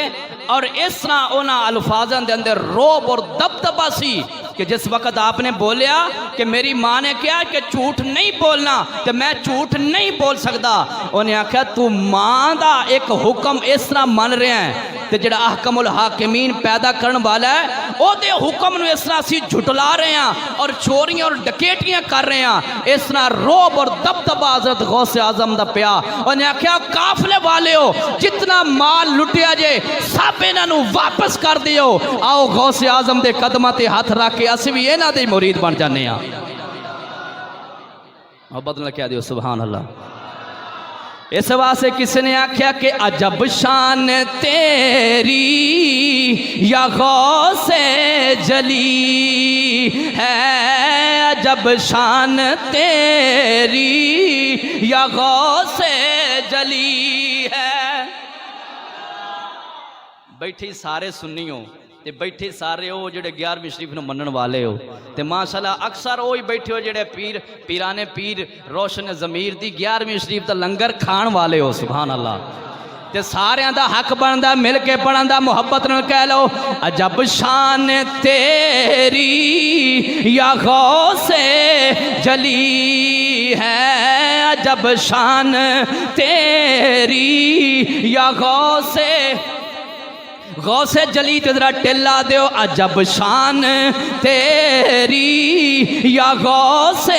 اور اس طرح انہاں الفاظاں دے اندر روب اور دبدبا سی کہ جس وقت آپ نے بولیا کہ میری ماں نے کہا کہ جھوٹ نہیں بولنا کہ میں جھوٹ نہیں بول سکتا، انہیں آکھا تو ماں دا ایک حکم اس طرح من رہے ہیں تے جڑا احکم الحاکمین پیدا کرن والا ہے او دے حکم نو اس طرح سی جھٹلا رہے ہیں اور چوریاں اور ڈکیٹیاں کر رہے ہیں. اس طرح روب اور دبدبا حضرت غوث اعظم دا پیا. انہیں آکھا قافلے والے ہو جتنا مال لٹیا جے سب انہاں نو واپس کر دیو. آؤ غوث اعظم دے قدماں تے ہاتھ رکھ کے اسی بھی انہاں دے مرید بن جانے ہیں. محبت نال کہہ دیو سبحان اللہ. اس واسطے کس نے آکھیا کہ عجب شان تیری یا غوث جلی ہے، عجب شان تیری یا غوث جلی ہے. بیٹھی سارے سنی ہو تے بیٹھے سارے ہو جڑے 11ویں شریف نو منن والے ہو تے ماشاءاللہ اکثر وہی بیٹھے ہو جڑے پیرانے پیر روشن ضمیر دی 11ویں شریف دا لنگر کھان والے ہو. سبحان اللہ. تے سارے دا حق بندا مل کے پڑھن دا. محبت نال کہہ لو عجب شان تیری یا غوث جلی ہے، عجب شان تیری یا غوث جلی تے ذرا ٹلا دیو. عجب شان تیری یا غوث،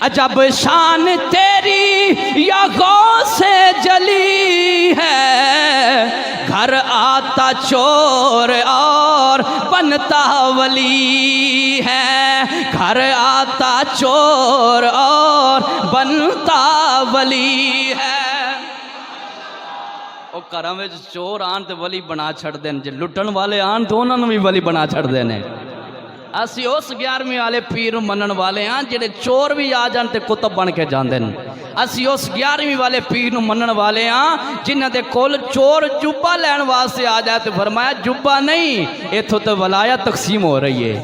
عجب شان تیری یا غوث جلی ہے، گھر آتا چور اور بنتا ولی ہے، گھر آتا چور اور بنتا ولی ہے. وہ گھراں وچ چور آن تے ولی بنا چھڑ دین، جے لٹن والے آن تو انہاں نوں بھی ولی بنا چھڑ دینے. اسی اس 11ویں والے پیر منن والے ہاں جڑے چور بھی آ جان تے کتب بن کے جاندے نے. اسی اس 11ویں والے پیر نوں منن والے ہاں جنہاں دے کول چور جبہ لین واسطے آ جائے تے فرمایا جبہ نہیں، ایتھوں تے ولایت تقسیم ہو رہی ہے.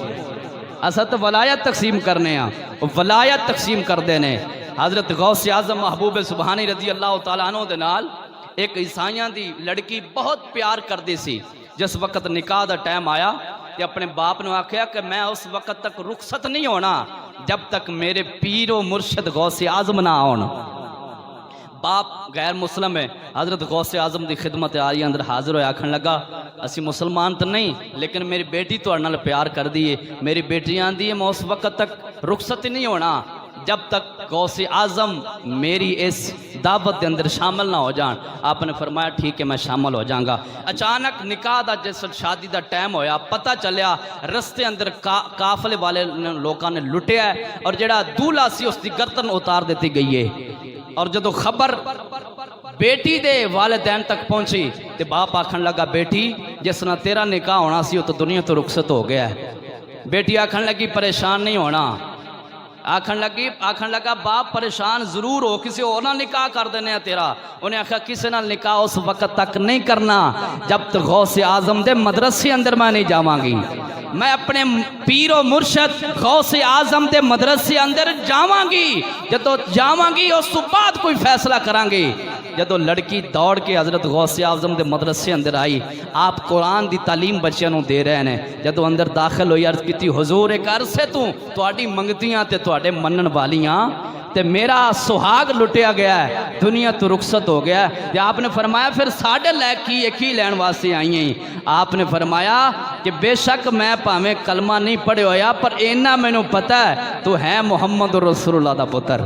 اساں تے ولایت تقسیم کرنے ہاں، ولایت تقسیم کردے نے. حضرت غوث اعظم محبوب سبحانی رضی اللہ تعالیٰ عنہ دے نال ایک عیسائیاں دی لڑکی بہت پیار کردی سی. جس وقت نکاح دا ٹائم آیا تے اپنے باپ نے آکھیا کہ میں اس وقت تک رخصت نہیں ہونا جب تک میرے پیر و مرشد غوث اعظم نہ آن. باپ غیر مسلم ہے، حضرت غوث اعظم دی خدمت آئی اندر حاضر ہویا، آکھن لگا اسی مسلمان تو نہیں لیکن میری بیٹی تو نال پیار کر دیئے، میری بیٹی آن دیئے میں اس وقت تک رخصت نہیں ہونا. جب تک غوث اعظم میری اس دعوت دے اندر شامل نہ ہو جان. آپ نے فرمایا ٹھیک ہے میں شامل ہو جاؤں گا. اچانک نکاح دا جس شادی دا ٹائم ہویا پتہ چلیا رستے اندر قافلے والے لوکاں نے لٹیا ہے اور جڑا دولہا سی اس دی گردن اتار دیتی گئی ہے. اور جدو خبر بیٹی دے والدین تک پہنچی تے باپ آکھن لگا بیٹی جس نہ تیرا نکاح ہونا سی وہ تو دنیا تو رخصت ہو گیا ہے. بیٹی آکھن لگی پریشان نہیں ہونا. آکھن لگا باپ پریشان ضرور ہو کسی اور نہ نکاح کر دینے ہیں تیرا. انہیں آکھا کسی نہ نکاح اس وقت تک نہیں کرنا جب تک غوث اعظم دے مدرسے اندر میں نہیں جاواں گی. میں اپنے پیر و مرشد غوث اعظم دے مدرسے اندر جاواں گی. جدو جاواں گی اس تو بعد کوئی فیصلہ کران گی. جدو لڑکی دوڑ کے حضرت غوث اعظم دے مدرسے اندر آئی آپ قرآن دی تعلیم بچیاں نوں دے رہے ہیں. جدو اندر داخل ہوئی عرض کیتی حضور ایک عرصے تواڈی منگتیاں تے تواڈے منن والیاں تے میرا سہاگ لٹیا گیا ہے دنیا تو رخصت ہو گیا ہے. تے آپ نے فرمایا پھر ساڈے لے کی لین واسطے آئی ہیں. آپ نے فرمایا کہ بے شک میں پاویں کلمہ نہیں پڑھے ہویا پر اینا مینوں پتہ ہے تو ہے محمد رسول اللہ دا پتر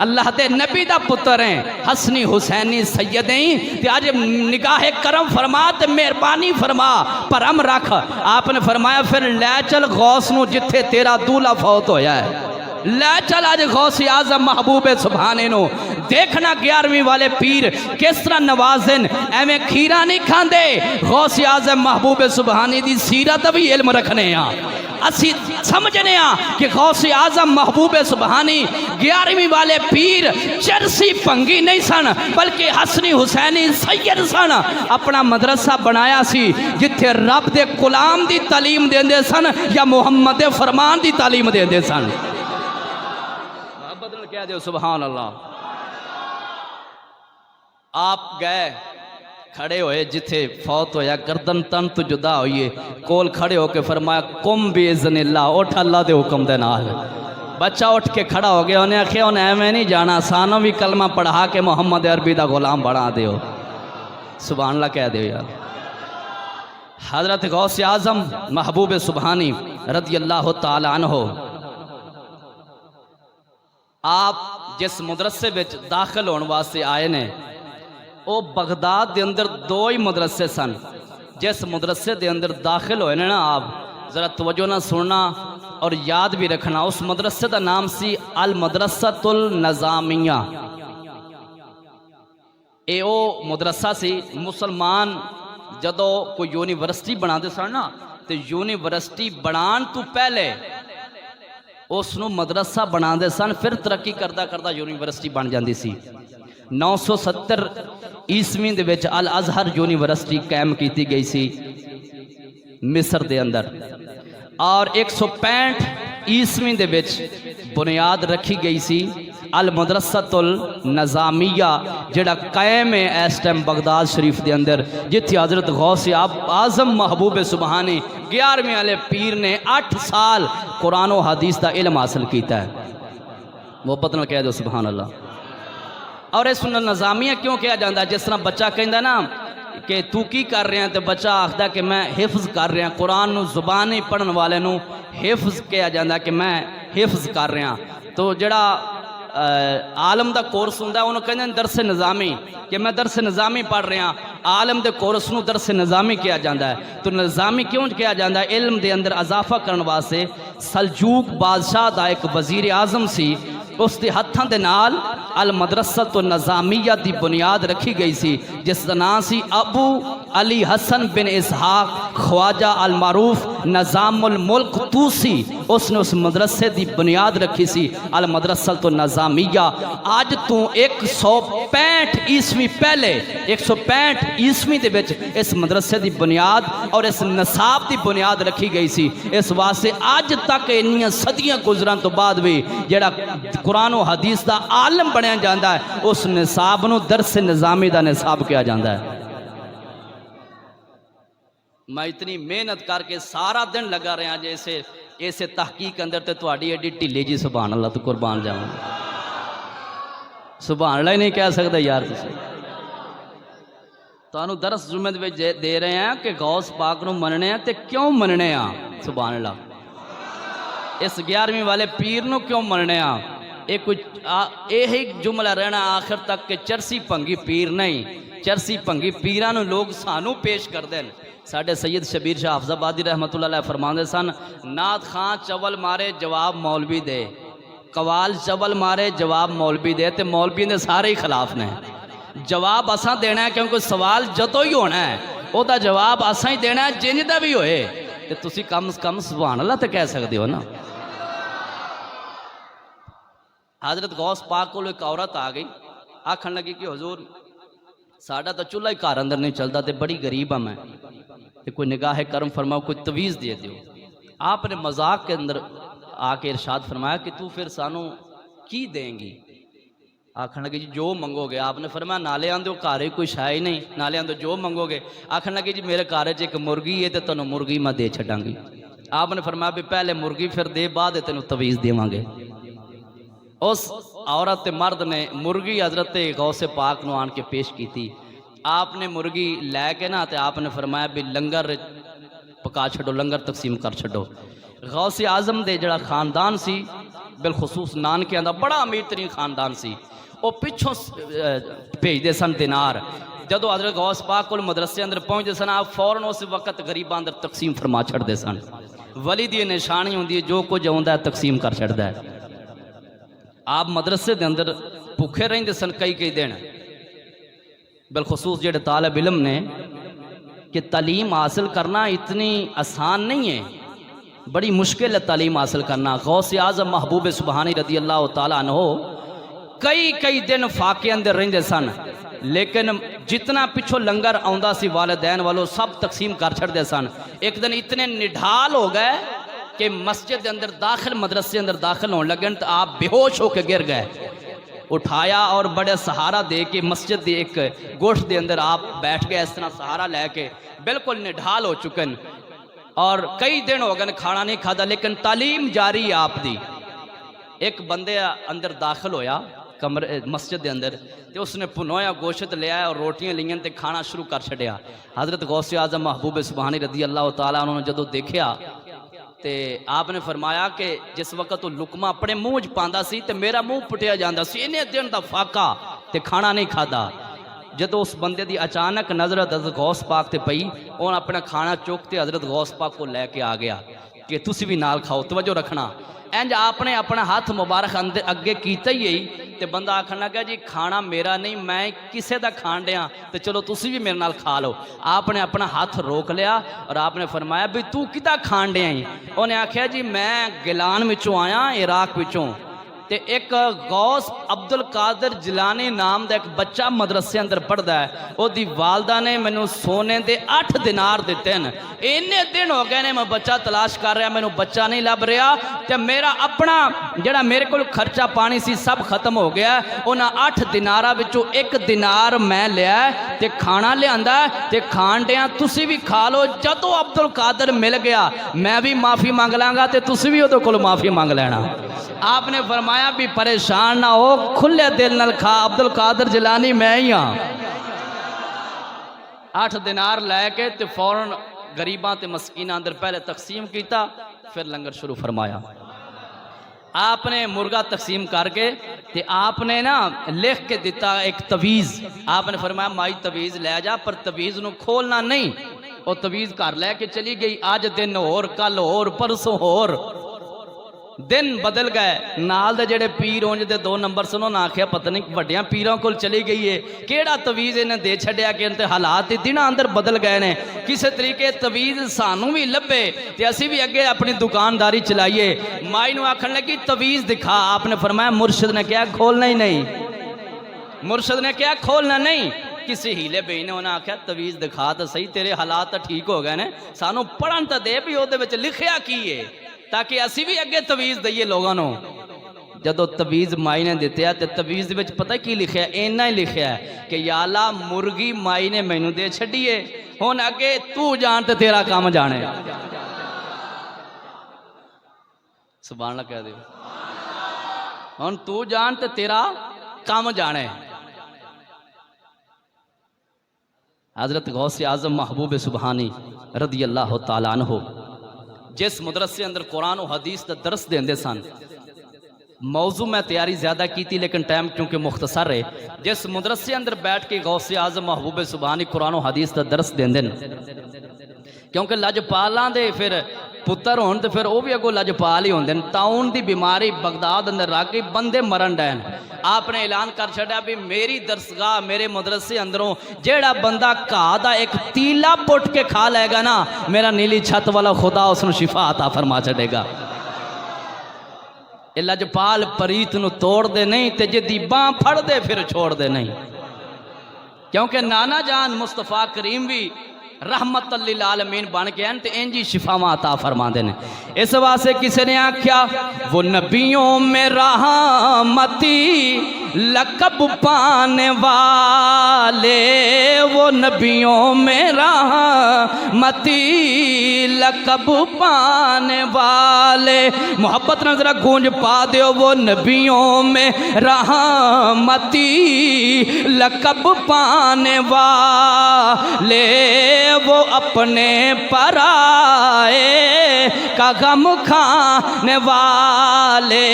اللہ دے نبی دا پتر ہیں حسنی حسینی سیدیں. تے آج نگاہ کرم فرما تے مہربانی فرما پرم رکھ. آپ نے فرمایا پھر لے چل غوث نو جتھے تیرا دولہا فوت ہویا ہے. لے چل آج غوث اعظم محبوب سبحانے نو دیکھنا 11ویں والے پیر کس طرح نوازن ایویں کھیرا نہیں کھاندے. غوث اعظم محبوب سبحانی دی سیرت بھی علم رکھنے ہاں. اسی سمجھنے ہاں کہ غوث اعظم محبوب سبحانی 11ویں والے پیر چرسی پنگی نہیں سن بلکہ حسنی حسینی سید سن. اپنا مدرسہ بنایا سی جتھے رب دے غلام دی تعلیم دیندے سن یا محمد دے فرمان دی تعلیم دیندے سن. بدل کہہ دیو سبحان اللہ. آپ گئے کھڑے ہوئے جتھے فوت ہویا گردن تن تو جدا ہوئیے کول کھڑے ہو کے فرمایا قم باذن اللہ اٹھ اللہ دے حکم دے نال. بچہ اٹھ کے کھڑا ہو گیا. انہیں آخیا انہیں ایویں نہیں جانا سانوں بھی کلمہ پڑھا کے محمد عربی دا غلام بنا دیو. سبحان اللہ کہہ دیو یار. حضرت غوث اعظم محبوب سبحانی رضی اللہ تعالی عنہ آپ جس مدرسے وچ داخل ہونے واسطے آئے نے او بغداد دے اندر 2 ہی مدرسے سن. جس مدرسے دے اندر داخل ہوئے نا آپ ذرا توجہ نہ سننا اور یاد بھی رکھنا. اس مدرسے دا نام سی المدرسۃ النظامیہ. اے او مدرسہ سی مسلمان جدو کوئی یونیورسٹی بنا دے سن نا تے یونیورسٹی بنان تو پہلے اس نو مدرسہ بنا دے سن پھر ترقی کردہ یونیورسٹی بن جاندی سی. 970 عیسوی دے وچ الازہر یونیورسٹی قائم کیتی گئی سی مصر دے اندر اور 165 عیسوی دے وچ بنیاد رکھی گئی سی المدرسۃ النظامیہ جڑا قائم ہے اس ٹائم بغداد شریف دے اندر جتھے حضرت غوث اعظم محبوب سبحانی 11ویں والے پیر نے 8 سال قرآن و حدیث دا علم حاصل کیتا ہے. محبت نال کہہ دو سبحان اللہ. اور اس نظامیہ کیوں کہا جاندہ ہے جس طرح بچہ کہندہ نا کہ تو کی کر رہے ہیں تو بچہ آخدہ کہ میں حفظ کر رہے ہیں قرآن نو زبانی پڑھن والے نو حفظ کہا جاندہ ہے کہ میں حفظ کر رہے ہیں. تو جڑا عالم دا کورس ہوندہ ہے انہوں کہندے ہیں درس نظامی کہ میں درس نظامی پڑھ رہے ہیں. عالم دے کورس نو درس نظامی کیا جاندہ ہے. تو نظامی کیوں کیا جاندہ ہے علم دے اندر اضافہ کرن واسطے سلجوق بادشاہ دا ایک وزیر اعظم سی اس دے ہتھاں دے نال المدرسۃ النظامیہ دی بنیاد رکھی گئی سی جس دا نام سی ابو علی حسن بن اسحاق خواجہ المعروف نظام الملک توسی. اس نے اس مدرسے دی بنیاد رکھی سی المدرسۃ النظامیہ. آج تو 165 عیسوی پہلے 165 عیسوی دے وچ اس مدرسے دی بنیاد اور اس نصاب دی بنیاد رکھی گئی سی. اس واسطے آج تک انیاں صدیاں گزرن تو بعد بھی جڑا قرآن و حدیث دا عالم بنیا جاندہ ہے اس نصاب نو درس نظامی دا نصاب کیا جاندہ ہے. میں اتنی محنت کر کے سارا دن لگا رہا جیسے ایسے تحقیق اندر تے تواڈی ایڈی ٹھلی جی سبحان اللہ تو قربان جاواں. سبحان اللہ ہی نہیں کہہ سکتا یار. تانوں درس جمعے دے رہے ہیں کہ غوث پاک نو مننے ہیں تے کیوں مننے ہیں. سبحان اللہ. اس 11ویں والے پیر نو کیوں مننے آ یہ جملہ رہنا آخر تک کہ چرسی پنگی پیر نہیں، چرسی پنگی پیرانو لوگ سانو پیش کر دیں۔ ساڑھے سید شبیر شاہ حافظ آبادی رحمت اللہ علیہ فرماندے سن، نات خان چول مارے جواب مولوی دے، قوال چول مارے جواب مولوی دے، تے مولوی نے سارے ہی خلاف نے۔ جواب اساں دینا ہے کیونکہ سوال جدو ہی ہونا ہے، او دا جواب اساں ہی دینا ہے جنج دا بھی ہوئے، تے تسی کم از کم سبحان اللہ تے کہہ سکتے ہو نا۔ حضرت غوث پاک کو ایک عورت آ گئی، آکھن لگی کہ حضور ساڑھا تو چولہا ہی کار اندر نہیں چلتا تے بڑی غریب ہم ہے، تے کوئی نگاہ کرم فرماؤ، کوئی تویز دے دیو۔ آپ نے مذاق کے اندر آ کے ارشاد فرمایا کہ تو پھر سانو کی دیں گی؟ آکھن لگی جی جو منگو گے۔ آپ نے فرمایا نالے آندھو کارے کوئی شاہی نہیں، نالے آندھو جو منگو گے۔ آکھن لگی جی میرے کارے ایک مرگی ہے تے تنو مرگی میں دے چھڑاں گی۔ آپ نے فرمایا بھی پہلے مرگی پھر دے بعد تینو تویز دے مانگے۔ اس عورت مرد نے مرگی حضرت غوث پاک نو آن کے پیش کی تھی۔ آپ نے مرگی لے کے نا تے آپ نے فرمایا بھی لنگر پکا چھڑو، لنگر تقسیم کر چھڑو۔ غوث اعظم دے جڑا خاندان سی، بالخصوص نانکے اندر بڑا امیر ترین خاندان سی، وہ پچھوں بھیج دے سن دینار۔ جدو حضرت غوث پاک کو مدرسے اندر پہنچ دے سن، آپ فوراً اس وقت غریباں اندر تقسیم فرما چھڑ دے سن۔ ولی دی نشانی ہوندی ہے جو کچھ ہوندا ہے تقسیم کر چھڑ ہے۔ آپ مدرسے دے اندر بھوکے رہیں دے سن کئی دن، بالخصوص جڑے طالب علم نے کہ تعلیم حاصل کرنا اتنی آسان نہیں ہے، بڑی مشکل ہے تعلیم حاصل کرنا۔ غوث اعظم محبوب سبحانی رضی اللہ تعالیٰ عنہ کئی دن فاقے اندر رہیں دے سن، لیکن جتنا پچھو لنگر آندہ سی والدین والو سب تقسیم کر چھڑ دے سن۔ ایک دن اتنے نڈھال ہو گئے کہ مسجد اندر داخل، مدرسے اندر داخل ہونے لگن تو آپ بے ہوش ہو کے گر گئے۔ اٹھایا اور بڑے سہارا دے کے مسجد دی ایک گوشت دے اندر آپ بیٹھ گئے، اس طرح سہارا لے کے بالکل نڈھال ہو چکن، اور کئی دن ہو گئے کھانا نہیں کھادا، لیکن تعلیم جاری ہے آپ دی۔ ایک بندے اندر داخل ہویا کمرے مسجد دے اندر، تے اس نے پنویا گوشت لے آیا اور روٹیاں لین تے کھانا شروع کر چھڑیا۔ حضرت غوث اعظم محبوب سبحانی رضی اللہ تعالیٰ انہوں نے جدو دیکھیا تے آپ نے فرمایا کہ جس وقت وہ لقمہ اپنے منہ پاندا سی تے میرا منہ پٹیا جاندا سی، انہیں دن دا فاقہ تے کھانا نہیں کھادا۔ جدو اس بندے دی اچانک نظر حضرت غوث پاک تے پئی، انہوں اپنا کھانا چوکتے حضرت غوث پاک کو لے کے آ گیا کہ تسی بھی نال کھاؤ، توجہ رکھنا۔ اینج آپ نے اپنا ہاتھ مبارک اندر اگے کیتا ہی تے بندہ آکھن لگا جی کھانا میرا نہیں، میں کسے دا کھان ڈیاں تے چلو تسی بھی میرے نال کھا لو۔ آپ نے اپنا ہاتھ روک لیا اور آپ نے فرمایا بھی تو کتا کھان ڈیاں ہی؟ انہیں آکھیا جی میں گیلان وچوں آیا، عراق وچوں، تے ایک غوث عبدالقادر جیلانی نام دا ایک بچہ مدرسے اندر پڑھدا ہے، او دی والدہ نے مینوں سونے دے 8 دینار دیتے ہیں۔ انہیں دن ہو گئے نے میں بچہ تلاش کر رہا، مینوں بچہ نہیں لب رہا، تے میرا اپنا جڑا میرے کو خرچہ پانی سی سب ختم ہو گیا۔ انہاں 8 دیناراں وچوں 1 دینار میں لیا تے کھانا لیندا تے کھان دیاں، تسی بھی کھا لو۔ جدو عبدالقادر مل گیا میں بھی معافی مانگ لاں گا تے تسی بھی اودے کول معافی مانگ لینا۔ آپ نے فرمایا بھی پریشان نہ ہو، کھلے دل نال کھا، عبدالقادر جیلانی میں ہی ہاں۔ 8 دینار لے کے تے فوراً غریباں تے مسکیناں اندر پہلے تقسیم کیتا، پھر لنگر شروع فرمایا۔ آپ نے مرغا تقسیم کر کے تے آپ نے نا لکھ کے دیتا ایک تویز۔ آپ نے فرمایا مائی تویز لے جا، پر تویز نو کھولنا نہیں۔ وہ تویز کر لے کے چلی گئی۔ آج دن اور، کل اور، پرسوں اور، دن بدل گئے۔ نال دے جڑے پیر ہونج دے 2 نمبر سنو نہ آکھیا پتہ نہیں وڈیاں پیراں کول چلی گئی ہے، کیڑا تویز انہیں دے چھڑیا کہ انتے حالات دنہ اندر بدل گئے نے۔ کسے طریقے تویز سانوں بھی لبے تے اسی بھی اگے اپنی دکانداری چلائیے۔ مائی نو آکھن لگی تویز دکھا۔ آپ نے فرمایا مرشد نے کیا کھولنا ہی نہیں، مرشد نے کیا کھولنا نہیں۔ کسی ہیلے بھئی نے انہیں آکھیا تویز دکھا تو صحیح، تیرے حالات ٹھیک ہو گئے نے، سانوں پڑھن تا دے بھی ہوتے وچ لکھیا کیے تاکہ اسی بھی اگے تویز دئیے لوگاں نو۔ جدو تویز مائی نے دیتے ہیں تو تویز وچ پتہ کی لکھیا ہے؟ اینا ہی لکھیا ہے کہ یا اللہ مرغی مائی نے مینوں دے چھڑیے، ہن اگے تو جان تے تیرا کام جانے۔ سبحان اللہ کہہ دیو، ہن تو جان تے تیرا کام جانے۔ حضرت غوث اعظم محبوب سبحانی رضی اللہ تعالیٰ عنہ جس مدرسے اندر قرآن و حدیث دا درس دیندے سن، موضوع میں تیاری زیادہ کی تھی لیکن ٹائم کیونکہ مختصر ہے، جس مدرسے اندر بیٹھ کے غوث اعظم محبوب سبحانی قرآن و حدیث دا درس دیندے ن، کیونکہ لجپالاں دے پھر پتر ہون تے پھر وہ بھی اگو لجپال ہی ہوندے، طاعون دی بیماری بغداد اندر رکھ کے بندے مرن ڈین، آپ نے اعلان کر چھڑیا بھی میری درسگاہ میرے مدرسے اندروں جیڑا بندہ گھا دا ایک تیلا پٹ کے کھا لے گا نا، میرا نیلی چھت والا خدا اس نو شفا عطا فرما چھڑے گا۔ یہ لجپال پریت نو توڑ دے نہیں تے جدی باں پھڑ دے پھر چھوڑ دے نہیں، کیونکہ نانا جان مصطفیٰ کریم بھی رحمت للعالمین بن کے ہیں تو انجی شفا عطا فرما دینے۔ اس واسطے کسی نے آکھیا وہ نبیوں میں رحمتی لقب پانے والے، وہ نبیوں میں رحمتی لقب پانے والے، محبت نہ ذرا گونج پا دیو، وہ نبیوں میں رحمتی لقب پانے والے، وہ اپنے پرائے کا غم کھانے والے،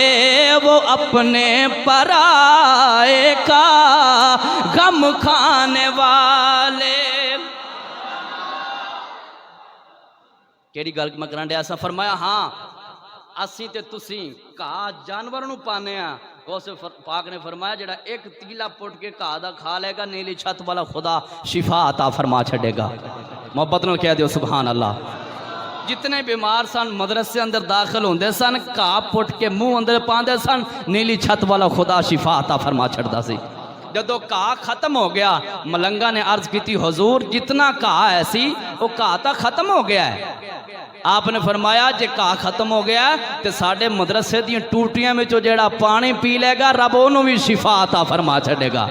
وہ اپنے پرائے کا غم کھانے والے۔ کیڑی گل میں کرن ڈیا سا؟ فرمایا ہاں اسی تے تسی کہا جانور نو پانے ہیں، غوث پاک نے فرمایا جڑا ایک تیلا پٹ کے کہا دا کھا لے گا نیلی چھت والا خدا شفا عطا فرما چھڑے گا۔ محبت نو کہہ دیو سبحان اللہ۔ جتنے بیمار سن مدرسے اندر داخل ہوندے سن، کہا پٹ کے منہ اندر پاندے سن، نیلی چھت والا خدا شفا عطا فرما چھڑدا سی۔ جدو کہا ختم ہو گیا، ملنگا نے عرض کی تھی حضور جتنا کہا ایسی وہ کہا تھا ختم ہو گیا ہے۔ آپ نے فرمایا جے کہا ختم ہو گیا ہے تو ساڑھے مدرسے دیاں ٹوٹیاں میں جو جیڑا پانی پی لے گا رب انہوں بھی شفا عطا فرما چھڑے گا۔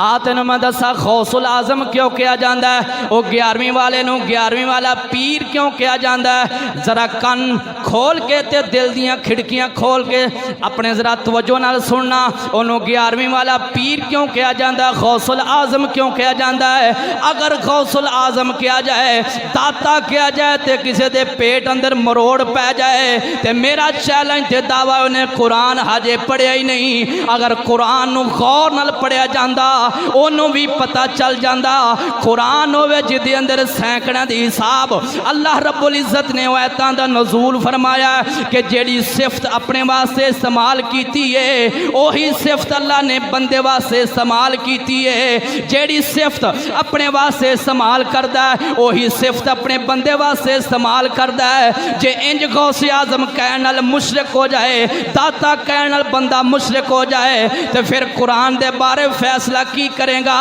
آتے نے میں دسا غوث العظم کیوں کیا جاندہ ہے؟ وہ 11ویں والے نو 11ویں والا پیر کیوں کیا جاندہ ہے؟ ذرا کن کھول کے تے دل دیاں کھڑکیاں کھول کے اپنے ذرا توجہ نال سننا، انہوں 11ویں والا پیر کیوں کیا جاندہ ہے؟ غوث العظم کیوں کیا جاندہ ہے؟ اگر غوث العظم کیا جائے، داتا کیا جائے تے کسے دے پیٹ اندر مروڑ پہ جائے تے میرا چیلنج تے دعویٰ انہیں قرآن حاجے پڑھیا ہی نہیں۔ اگر قرآن نو غور نال پڑھیا جاندہ انہوں بھی پتہ چل جاندہ قرآن ہوئے جدی اندر سینکڑا دی حساب۔ اللہ رب العزت نے آیتاں دا نزول فرمایا کہ جیڑی صفت اپنے واسطے استعمال کیتی ہے وہی صفت اللہ نے بندے واسطے استعمال کیتی ہے، جیڑی صفت اپنے واسطے استعمال کردہ ہے وہی صفت اپنے بندے واسطے استعمال کردہ ہے۔ جے انج غوث اعظم کہنال مشرک ہو جائے، داتا کہنال بندہ مشرک ہو جائے تو پھر قرآن دے بارے فیصلہ کی کریں گا؟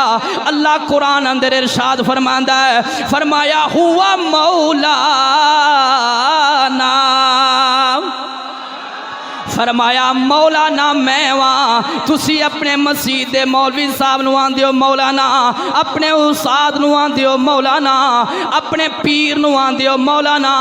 اللہ قرآن اندر ارشاد فرماندہ ہے، فرمایا ہوا مولانا، فرمایا مولانا میں وہاں، تسی اپنے مسجد دے مولوی صاحب نو آن دیو مولانا، اپنے استاد نو آن دیو مولانا، اپنے پیر نو آن دیو مولانا۔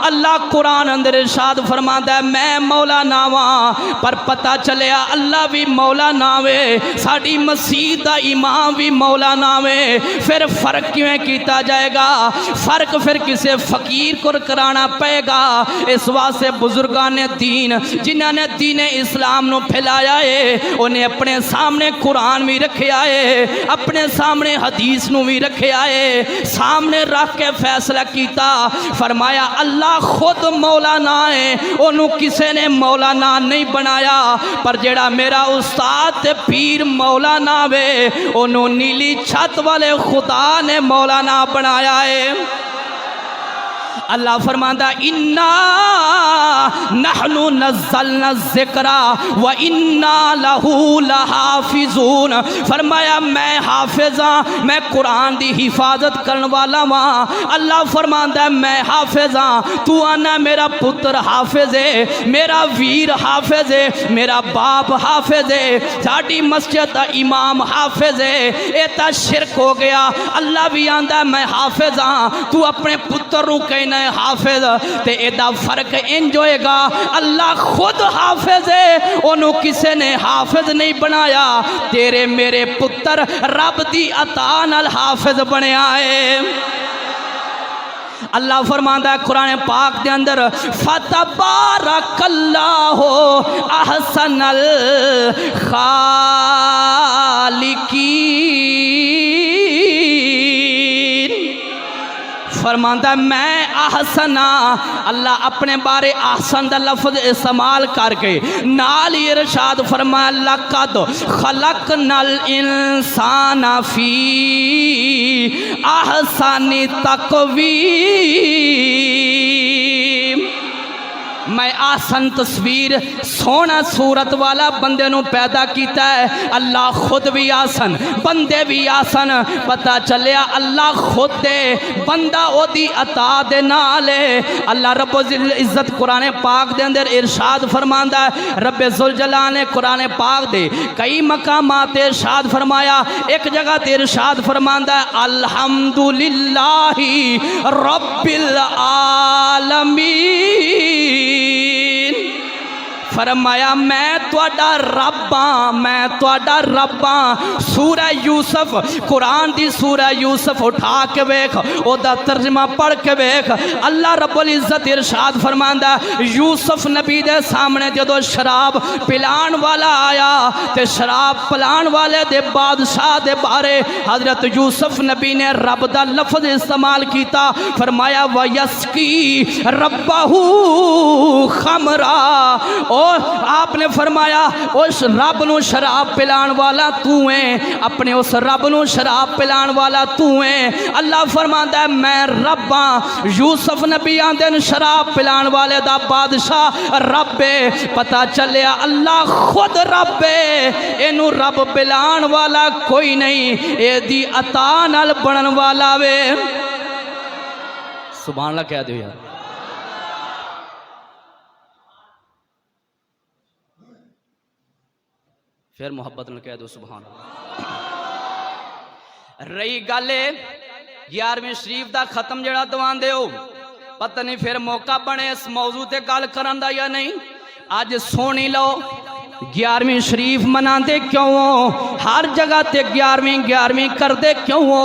اللہ قرآن اندر ارشاد فرماتا ہے میں مولانا وہاں، پر پتہ چلیا اللہ بھی مولانا وے، ساڑی مسجد دا امام بھی مولانا وے، پھر فرق کیوں کیتا جائے گا؟ فرق پھر کسے فقیر کو کرانا پائے گا۔ اس واسطے بزرگان دین جنہاں نے دین اسلام نو پھیلایا ہے انہیں اپنے سامنے قرآن بھی رکھے آئے، اپنے سامنے حدیث نو بھی رکھے آئے، سامنے رکھ کے فیصلہ کیتا۔ فرمایا اللہ خود مولانا ہے، انہوں کسے نے مولانا نہیں بنایا، پر جڑا میرا استاد تے پیر مولانا وے انہوں نیلی چھت والے خدا نے مولانا بنایا ہے۔ اللہ فرماندہ اِنَّا نَحْنُ نَزَّلْنَا الذِّكْرَ وَإِنَّا لَهُ لَحَافِظُونَ، فرمایا میں حافظاں، میں قرآن دی حفاظت کرن والا ماں۔ اللہ فرماندہ میں حافظاں، تو آنا میرا پتر حافظ ہے، میرا ویر حافظ ہے، میرا باپ حافظ ہے، ساڑی مسجد دا امام حافظ ہے۔ ایتا شرک ہو گیا۔ اللہ بھی آندہ میں حافظاں، تو اپنے پتر رو کہنا حافظ، تے ایدہ فرق انجوئے گا اللہ خود حافظ ہے، انہوں کسے نے حافظ نہیں بنایا۔ تیرے میرے پتر رب دی عطا نال حافظ بنے آئے۔ اللہ فرماندا ہے قرآن پاک دے اندر فتبارک اللہ احسن الخالقین، فرماندا میں احسنا، اللہ اپنے بارے احسن دا لفظ استعمال کر کے نال ہی ارشاد فرمایا لقد خلقنا الانسان فی احسن تقویم، میں آسن تصویر سونا صورت والا بندے نو پیدا کیتا ہے، اللہ خود بھی آسن بندے بھی آسن، پتہ چلیا اللہ خود دے بندہ او دی عطا دے نالے۔ اللہ رب العزت قرآن پاک دے اندر ارشاد فرماندا ہے، رب ذوالجلال نے قرآن پاک دے کئی مقامات ارشاد فرمایا، ایک جگہ تے ارشاد فرماندا ہے الحمدللہ رب العالمین، فرمایا میں تواڈا رب ہاں، میں تواڈا رب ہاں۔ سورہ یوسف، قرآن دی سورہ یوسف اٹھا کے ویکھ، او دا ترجمہ پڑھ کے ویکھ، اللہ رب العزت ارشاد فرماندا یوسف نبی دے سامنے جدو شراب پلان والا آیا تے شراب پلان والے دے بادشاہ دے بارے حضرت یوسف نبی نے رب دا لفظ استعمال کیتا، فرمایا وَيَسْقِي رَبَّهُ خَمْرًا، آپ نے فرمایا اس رب نو شراب پلان والا تو ہے، اپنے اس رب نو شراب پلان والا تو ہے۔ اللہ فرماندا ہے میں رب ہاں، یوسف نبی آندن شراب پلان والے دا بادشاہ رب ہے، پتہ چلیا اللہ خود رب ہے، اینو رب پلان والا کوئی نہیں، اے دی عطا نال بنن والا وے۔ سبحان اللہ کہہ دیو یار، پھر محبت نہ کہہ دو سبحان اللہ۔ رہی گالے 11ویں شریف دا ختم جڑا دوان دے ہو، پتہ نہیں پھر موقع بنے اس موضوع تے گال کرن دا یا نہیں، آج سونی لو 11ویں شریف مناندے کیوں ہو، ہر جگہ تے 11ویں کردے کیوں ہو،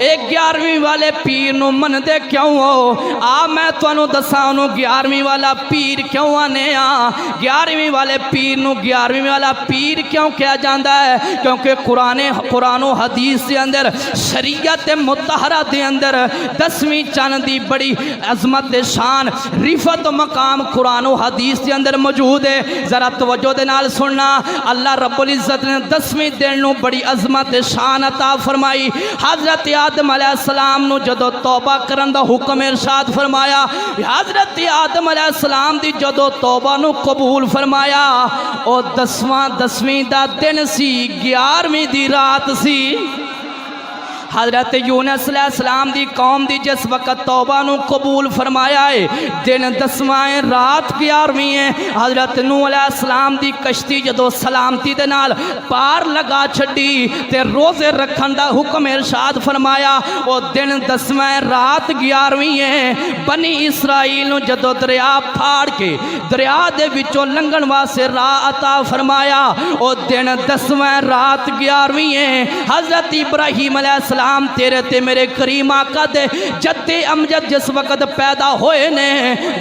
ایک 11ویں والے پیر نو مندے کیوں ہو، میں تانوں دساں انہوں 11ویں والا پیر کیوں آنے 11ویں والے پیر نو 11ویں والا پیر کیوں کیا جاندہ ہے، کیونکہ قرآن و حدیث دے اندر شریعت مطہرہ دے اندر 10ویں چاند دی بڑی عظمت شان رفت و مقام قرآن و حدیث دے اندر موجود ہے۔ ذرا توجہ دے نال سننا، اللہ رب العزت نے 10ویں دن نو بڑی عظمت شان عطا فرمائی۔ حضرت آدم علیہ السلام نو جدو توبہ کرن دا حکم ارشاد فرمایا، حضرت آدم علیہ السلام دی جدو توبہ نو قبول فرمایا، او 10ویں دا دن سی، 11ویں دی رات سی۔ حضرت یونس علیہ السلام دی قوم دی جس وقت توبہ نو قبول فرمایا ہے، دن 10واں رات 11ویں ہے۔ حضرت نوح علیہ السلام دی کشتی جدو سلامتی دے نال پار لگا چھڑی تے روزے رکھن دا حکم ارشاد فرمایا، وہ دن 10واں رات 11ویں ہے۔ بنی اسرائیل نو جدو دریا پھاڑ کے دریا دے وچوں لنگن واسطے راہ عطا فرمایا، وہ دن 10واں رات 11ویں ہے۔ حضرت ابراہیم علیہ السلام تیرے تے میرے کریم آقا دے جد امجد جس وقت پیدا ہوئے نے،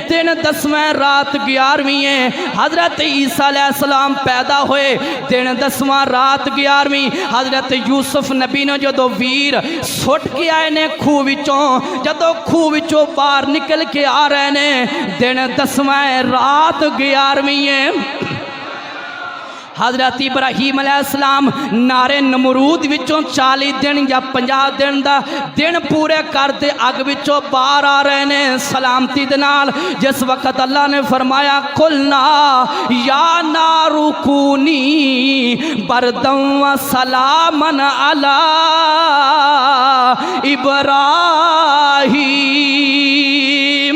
دن 10واں رات 11ویں ہے۔ حضرت عیسیٰ علیہ السلام پیدا ہوئے، دن 10واں رات 11ویں۔ حضرت یوسف نبی نے جدو ویر سٹ کے آئے نے کھو وچوں، جدو کھو وچوں باہر نکل کے آ رہے نے، دن 10واں رات 11ویں ہے۔ حضرت ابراہیم علیہ السلام نارے نمرود وچوں 40 دن یا 50 دن دا دن پورے کرتے اگ وچوں باہر آ رہے نے سلامتی دنال، جس وقت اللہ نے فرمایا قلنا یا نار کونی بردم و سلامن علی ابراہیم،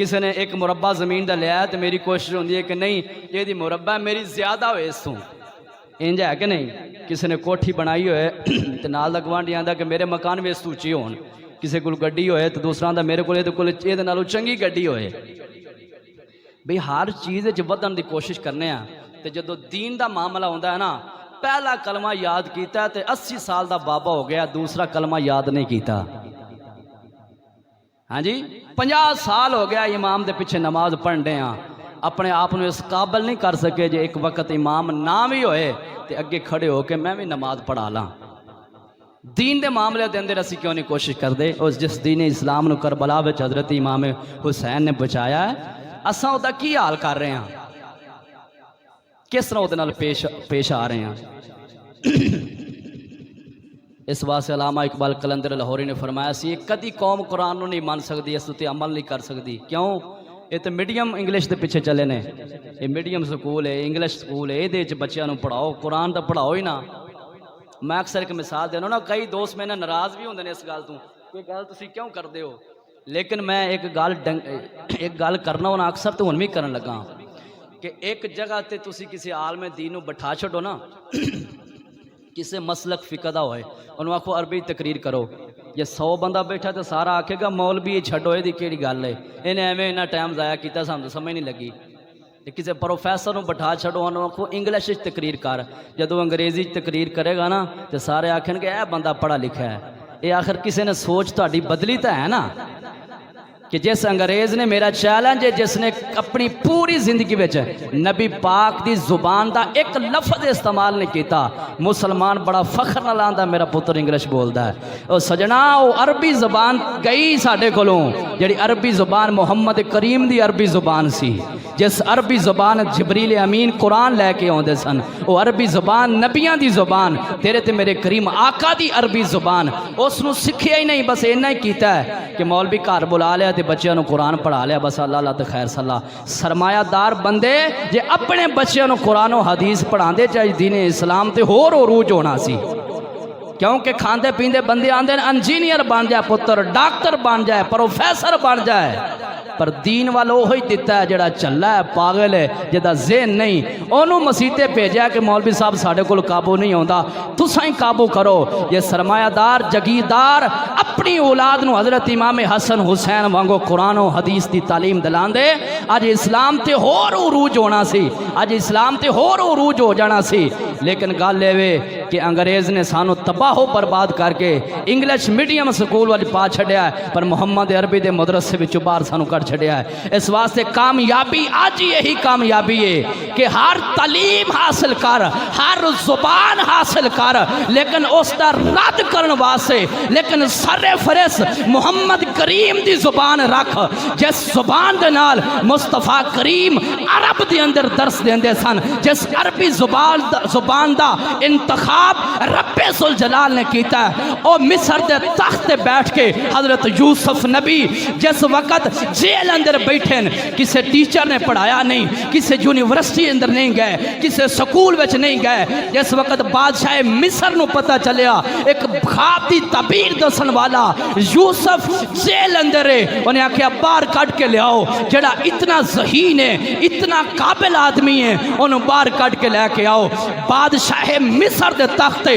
کسی نے ایک مربع زمین دا لیا تو میری کوشش ہوندی ہے کہ نہیں یہ دی مربع میری زیادہ ہوئے اس تو انج ہے کہ نہیں. کسی نے کوٹھی بنائی ہوئے تو نال دا گوانڈی آندا کہ میرے مکان بھی اس تو اچھی ہون. کسی کو گڈی ہوئے تو دوسرا آندا میرے کو یہ نالوں چنگی گڈی ہوئے. بھئی ہر چیز ودن دی کوشش کرنے ہیں. تو جدو دین دا معاملہ ہوتا ہے نا پہلا کلمہ یاد کیتا ہے تے 80 سال دا بابا ہو گیا دوسرا کلمہ یاد نہیں کیتا. ہاں جی 50 سال ہو گیا امام دے پیچھے نماز پڑھن دے ہاں اپنے آپ نے اس قابل نہیں کر سکے جے ایک وقت امام نہ بھی ہوئے تے اگے کھڑے ہو کے میں بھی نماز پڑھا لاں. دین دے معاملے دے اندر اسی کیوں نہیں کوشش کر دے. اس جس دین اسلام نو کربلا وچ حضرت امام حسین نے بچایا ہے اساں دا کی حال کر رہے ہیں کس طرح وہ نال پیش آ رہے ہیں. اس واسطے علامہ اقبال قلندر لاہوری نے فرمایا سی کدی قوم قرآن نو نہیں مان سکتی اس تے عمل نہیں کر سکتی. کیوں یہ تو میڈیم انگلش دے پیچھے چلے نے. یہ میڈیم سکول ہے انگلش سکول ہے یہ بچیاں نو پڑھاؤ قرآن تو پڑھاؤ ہی نا. میں اکثر ایک مثال دینا نا کئی دوست میں ناراض بھی ہوندے نے اس گل تو کہ گل تسی کیوں کردے ہو لیکن میں ایک گل کرنا ہونا اکثر تو ہن بھی کرن لگا کہ ایک جگہ تے تسی کسی عالم دین نو بٹھا چھڈو نا کسی مسلک فقہ دا ہوئے انہوں آکھو عربی تقریر کرو یہ 100 بندہ بیٹھا تو سارا آکھے گا مولوی یہ چھڈو یہ دی کیڑی گل ہے انہیں ایویں انہاں ٹائم ضائع کیتا سانوں سمجھ نہیں لگی. کسی پروفیسر نو بٹھا چھڈو انہوں آکھو انگلش تقریر کر جدو انگریزی تقریر کرے گا نا تو سارے آکھن گے اے بندہ پڑھا لکھا ہے. یہ آخر کسی نے سوچ تہاڈی بدلی تو ہے نا کہ جس انگریز نے میرا چیلنج ہے جس نے اپنی پوری زندگی وچ نبی پاک دی زبان دا ایک لفظ استعمال نہیں کیتا مسلمان بڑا فخر نال آندا میرا پتر انگلش بولدا ہے. او سجنا او عربی زبان گئی ساڈے کولوں جڑی عربی زبان محمد کریم دی عربی زبان سی جس عربی زبان جبریل امین قرآن لے کے آندے سن او عربی زبان نبیاں دی زبان تیرے تے میرے کریم آقا دی عربی زبان اس نو سکھیا ہی نہیں بس اینا ہی کیتا ہے کہ مولوی گھر بلا لیا تے بچیاں نو قرآن پڑھا لیا بس اللہ اللہ تے خیر صلاح. سرمایہ دار بندے جے اپنے بچیاں نو قرآن و حدیث پڑھان دے چاہے دین اسلام تے ہور عروج ہونا سی. کیونکہ کھاندے پیندے بندے آندے انجینئر بن جائے پتر ڈاکٹر بن جائے پروفیسر بن جائے پر دین والا وہی دیتا ہے جڑا چلا ہے پاگل ہے جدا ذہن نہیں انہوں مسیطے بھیجا کہ مولوی صاحب ساڑھے کو قابو نہیں ہوندا تساں ہی قابو کرو. یہ سرمایہ دار جگیردار اپنی اولاد نو حضرت امام حسن حسین وانگو قرآن و حدیث دی تعلیم دلان دے آج اسلام تے ہور عروج ہونا سی آج اسلام تے ہور عروج ہو جانا سی. لیکن گل لے وے کہ انگریز نے سانو تباہ و برباد کر کے انگلش میڈیم سکول والی پا چھڑیا ہے پر محمد عربی دے مدرسے وچوں باہر سانو کر چھڑیا ہے. اس واسطے کامیابی آج یہی کامیابی ہے کہ ہر تعلیم حاصل کر ہر زبان حاصل کر لیکن اس دا رد کرن واسطے لیکن سر فرس محمد کریم دی زبان رکھ جس زبان دے نال مصطفیٰ کریم عرب دے اندر درس دیندے سن جس عربی زبان دا انتخاب رب ذوالجلال نے کیتا ہے. او مصر دے تخت تے بیٹھ کے حضرت یوسف نبی جس وقت جیل اندر بیٹھیں کسے ٹیچر نے پڑھایا نہیں کسے یونیورسٹی اندر نہیں گئے کسے سکول وچ نہیں گئے جس وقت بادشاہ مصر نو پتہ چلیا ایک خواب دی تعبیر دسن والا یوسف جیل اندر ہے انہیں آکھیا باہر کٹ کے لے آؤ جڑا اتنا ذہین ہے اتنا قابل آدمی ہے انہوں باہر کٹ کے لے کے آؤ. بادشاہ مصر دے تخت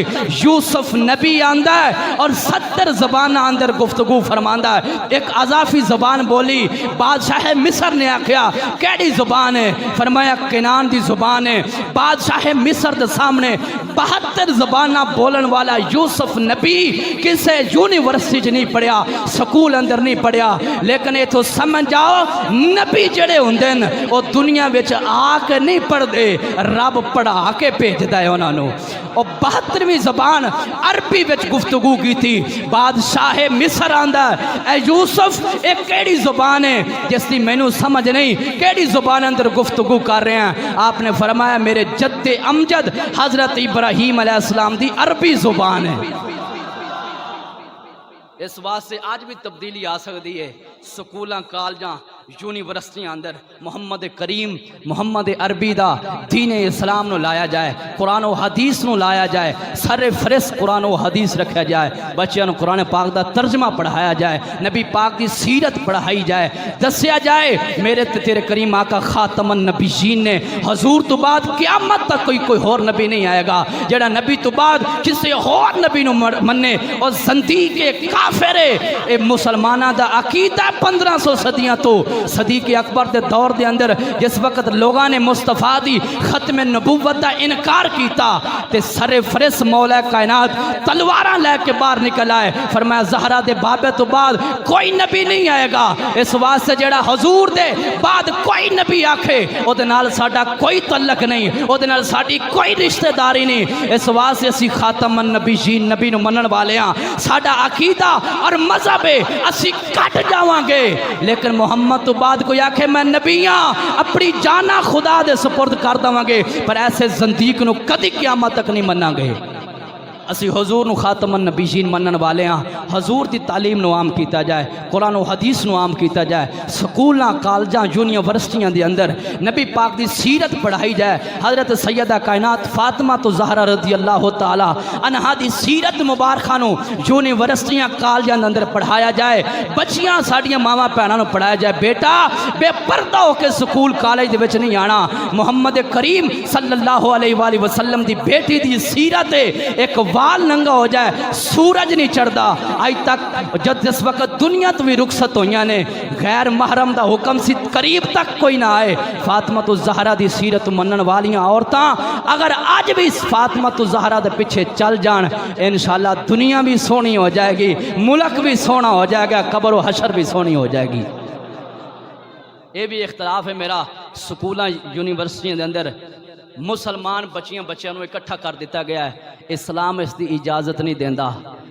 یوسف نبی آندہ ہے اور 70 زبان اندر گفتگو فرماندہ ہے. ایک اضافی زبان بولی بادشاہ مصر نے آکھیا کیڑی زبان ہے فرمایا کنان دی زبان ہے. بادشاہ مصر دے سامنے 72 زبانہ بولن والا یوسف نبی کسے یونیورسٹی چ نہیں پڑھیا سکول اندر نہیں پڑھیا لیکن یہ تو سمجھ جاؤ نبی جڑے ہوندے ن او دنیا وچ آ کے نہیں پڑھ دے رب پڑھا کے بھیجدا ہے انہاں نو. اور 72ویں زبان عربی وچ گفتگو کی تھی. بادشاہ مصر آندا اے یوسف ایک کیڑی زبان ہے جس دی مینوں سمجھ نہیں کیڑی زبان اندر گفتگو کر رہے ہیں. آپ نے فرمایا میرے جد امجد حضرت ابراہیم علیہ السلام دی عربی زبان ہے. اس واسطے آج بھی تبدیلی آ سکتی ہے. سکولاں کالجاں یونیورسٹیاں اندر محمد کریم محمد عربی دا دین اسلام نو لایا جائے، قرآن و حدیث نو لایا جائے، سر فہرست قرآن و حدیث رکھا جائے، بچیاں نو قرآن پاک دا ترجمہ پڑھایا جائے، نبی پاک دی سیرت پڑھائی جائے، دسیا جائے میرے تے تیرے کریم آقا خاتم النبیین نے حضور تو بعد قیامت تک کوئی اور نبی نہیں آئے گا جڑا نبی تو بعد کسی اور نبی نو مننے، اور زندیق کافر اے مسلمانہ دا عقیدہ 1500 صدیاں تو صدیق اکبر دے دور دے اندر جس وقت لوگاں نے مصطفیٰ دی ختم نبوت دا انکار کیتا تے سر فرس مولا کائنات تلواراں لے کے باہر نکل آئے، فرمایا زہرا دے بابے تو بعد کوئی نبی نہیں آئے گا، اس واسطے جڑا حضور دے بعد کوئی نبی آکھے او دے نال ساڈا کوئی تعلق نہیں، او دے نال ساڈی کوئی رشتہ داری نہیں، اس واسطے اسی خاتم النبیین نبی نو منن والے ہاں، ساڈا عقیدہ اور مذہب ہے اسی کٹ جاواں گے، لیکن محمد تو بعد کوئی آکھے میں نبی ہاں اپنی جانا خدا دے سپرد کر داں گے، پر ایسے زندیق نو کدی قیامت تک نہیں مناں گے۔ اسی حضور نو خاتم النبیین منن والے ہاں، حضور دی تعلیم نو عام کیتا جائے، قرآن و حدیث نو عام کیتا جائے، سکولاں کالجاں یونیورسٹیاں دے اندر نبی پاک دی سیرت پڑھائی جائے، حضرت سیدہ کائنات فاطمہ تو زہرا رضی اللہ تعالی عنہا دی سیرت مبارکہ نو یونیورسٹیاں کالجاں دے اندر پڑھایا جائے، بچیاں ساڈیاں ماواں بھیناں نو پڑھایا جائے، بیٹا بے پردہ ہو کے سکول کالج دے وچ نہیں آنا، محمد کریم صلی اللہ علیہ وآلہ وسلم دی بیٹی دی سیرت ایک وال ننگا ہو جائے سورج نہیں چڑھدا، آج تک جس وقت دنیا تو بھی رخصت ہوئیاں نے غیر محرم دا حکم سی قریب تک کوئی نہ آئے، فاطمہ الزہرا دی سیرت منن والیاں عورتاں اگر آج بھی اس فاطمہ الزہرا دے پیچھے چل جان انشاءاللہ دنیا بھی سونی ہو جائے گی، ملک بھی سونا ہو جائے گا، قبر و حشر بھی سونی ہو جائے گی۔ یہ بھی اختلاف ہے میرا، سکولاں یونیورسٹیاں دے اندر مسلمان بچیاں نو اکٹھا کر دیتا گیا ہے، اسلام اس دی اجازت نہیں دیندا،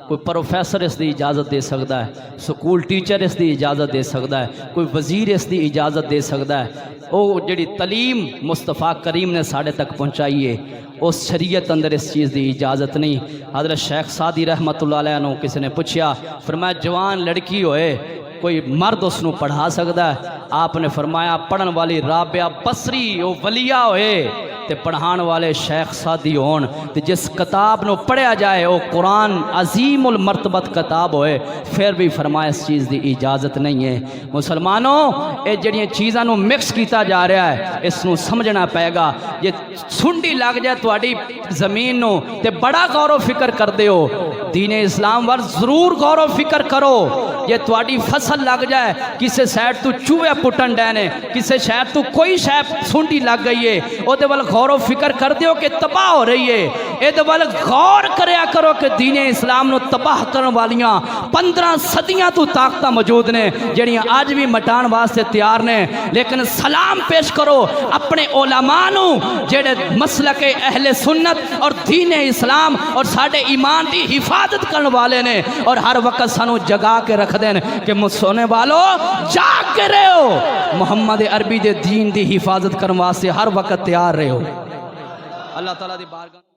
کوئی پروفیسر اس دی اجازت دے سکتا ہے، سکول ٹیچر اس دی اجازت دے سکتا ہے، کوئی وزیر اس دی اجازت دے سکتا ہے، وہ جڑی تعلیم مصطفیٰ کریم نے ساڑھے تک پہنچائی ہے اس شریعت اندر اس چیز دی اجازت نہیں۔ حضرت شیخ سعدی رحمت اللہ علیہ نے کسی نے پوچھا، فرمایا جوان لڑکی ہوئے کوئی مرد اس نو پڑھا سکتا ہے؟ آپ نے فرمایا پڑھن والی رابعہ بصری وہ ولیہ ہوئے تے پڑھان والے شیخ سعدی ہون، تے جس کتاب نو پڑھیا جائے وہ قرآن عظیم المرتبت کتاب ہوئے، پھر بھی فرمایا اس چیز دی اجازت نہیں ہے۔ مسلمانوں اے جڑیاں چیزاں نو مکس کیتا جا رہا ہے، اس نو سمجھنا پائے گا، یہ سنڈی لگ جائے تواڈی زمین نو تے بڑا غور و فکر کر دے ہو، دین اسلام ور ضرور غور و فکر کرو، یہ تواڈی فصل لگ جائے کسے سائڈ تو چوہے پٹن ڈینے، کسے شہر تو کوئی شہر سنڈی لگ گئی ہے، او دے ول غور و فکر کر دیو کہ تباہ ہو رہی ہے، اے دے ول غور کریا کرو کہ دین اسلام نو تباہ کرن والیاں 15 صدیاں تو طاقتاں موجود نے جڑیاں آج بھی مٹان واسطے تیار نے، لیکن سلام پیش کرو اپنے علماء نو جڑے مسلک اہل سنت اور دین اسلام اور ساڈے ایمان دی حفاظت کرن والے نے، اور ہر وقت سانو جگا کے رکھ دین کہ سونے والو جاگ کے رہے ہو، محمد عربی دے دین دی حفاظت کرن واسطے ہر وقت تیار رہے ہو۔ اللہ تعالیٰ دی بارگاہ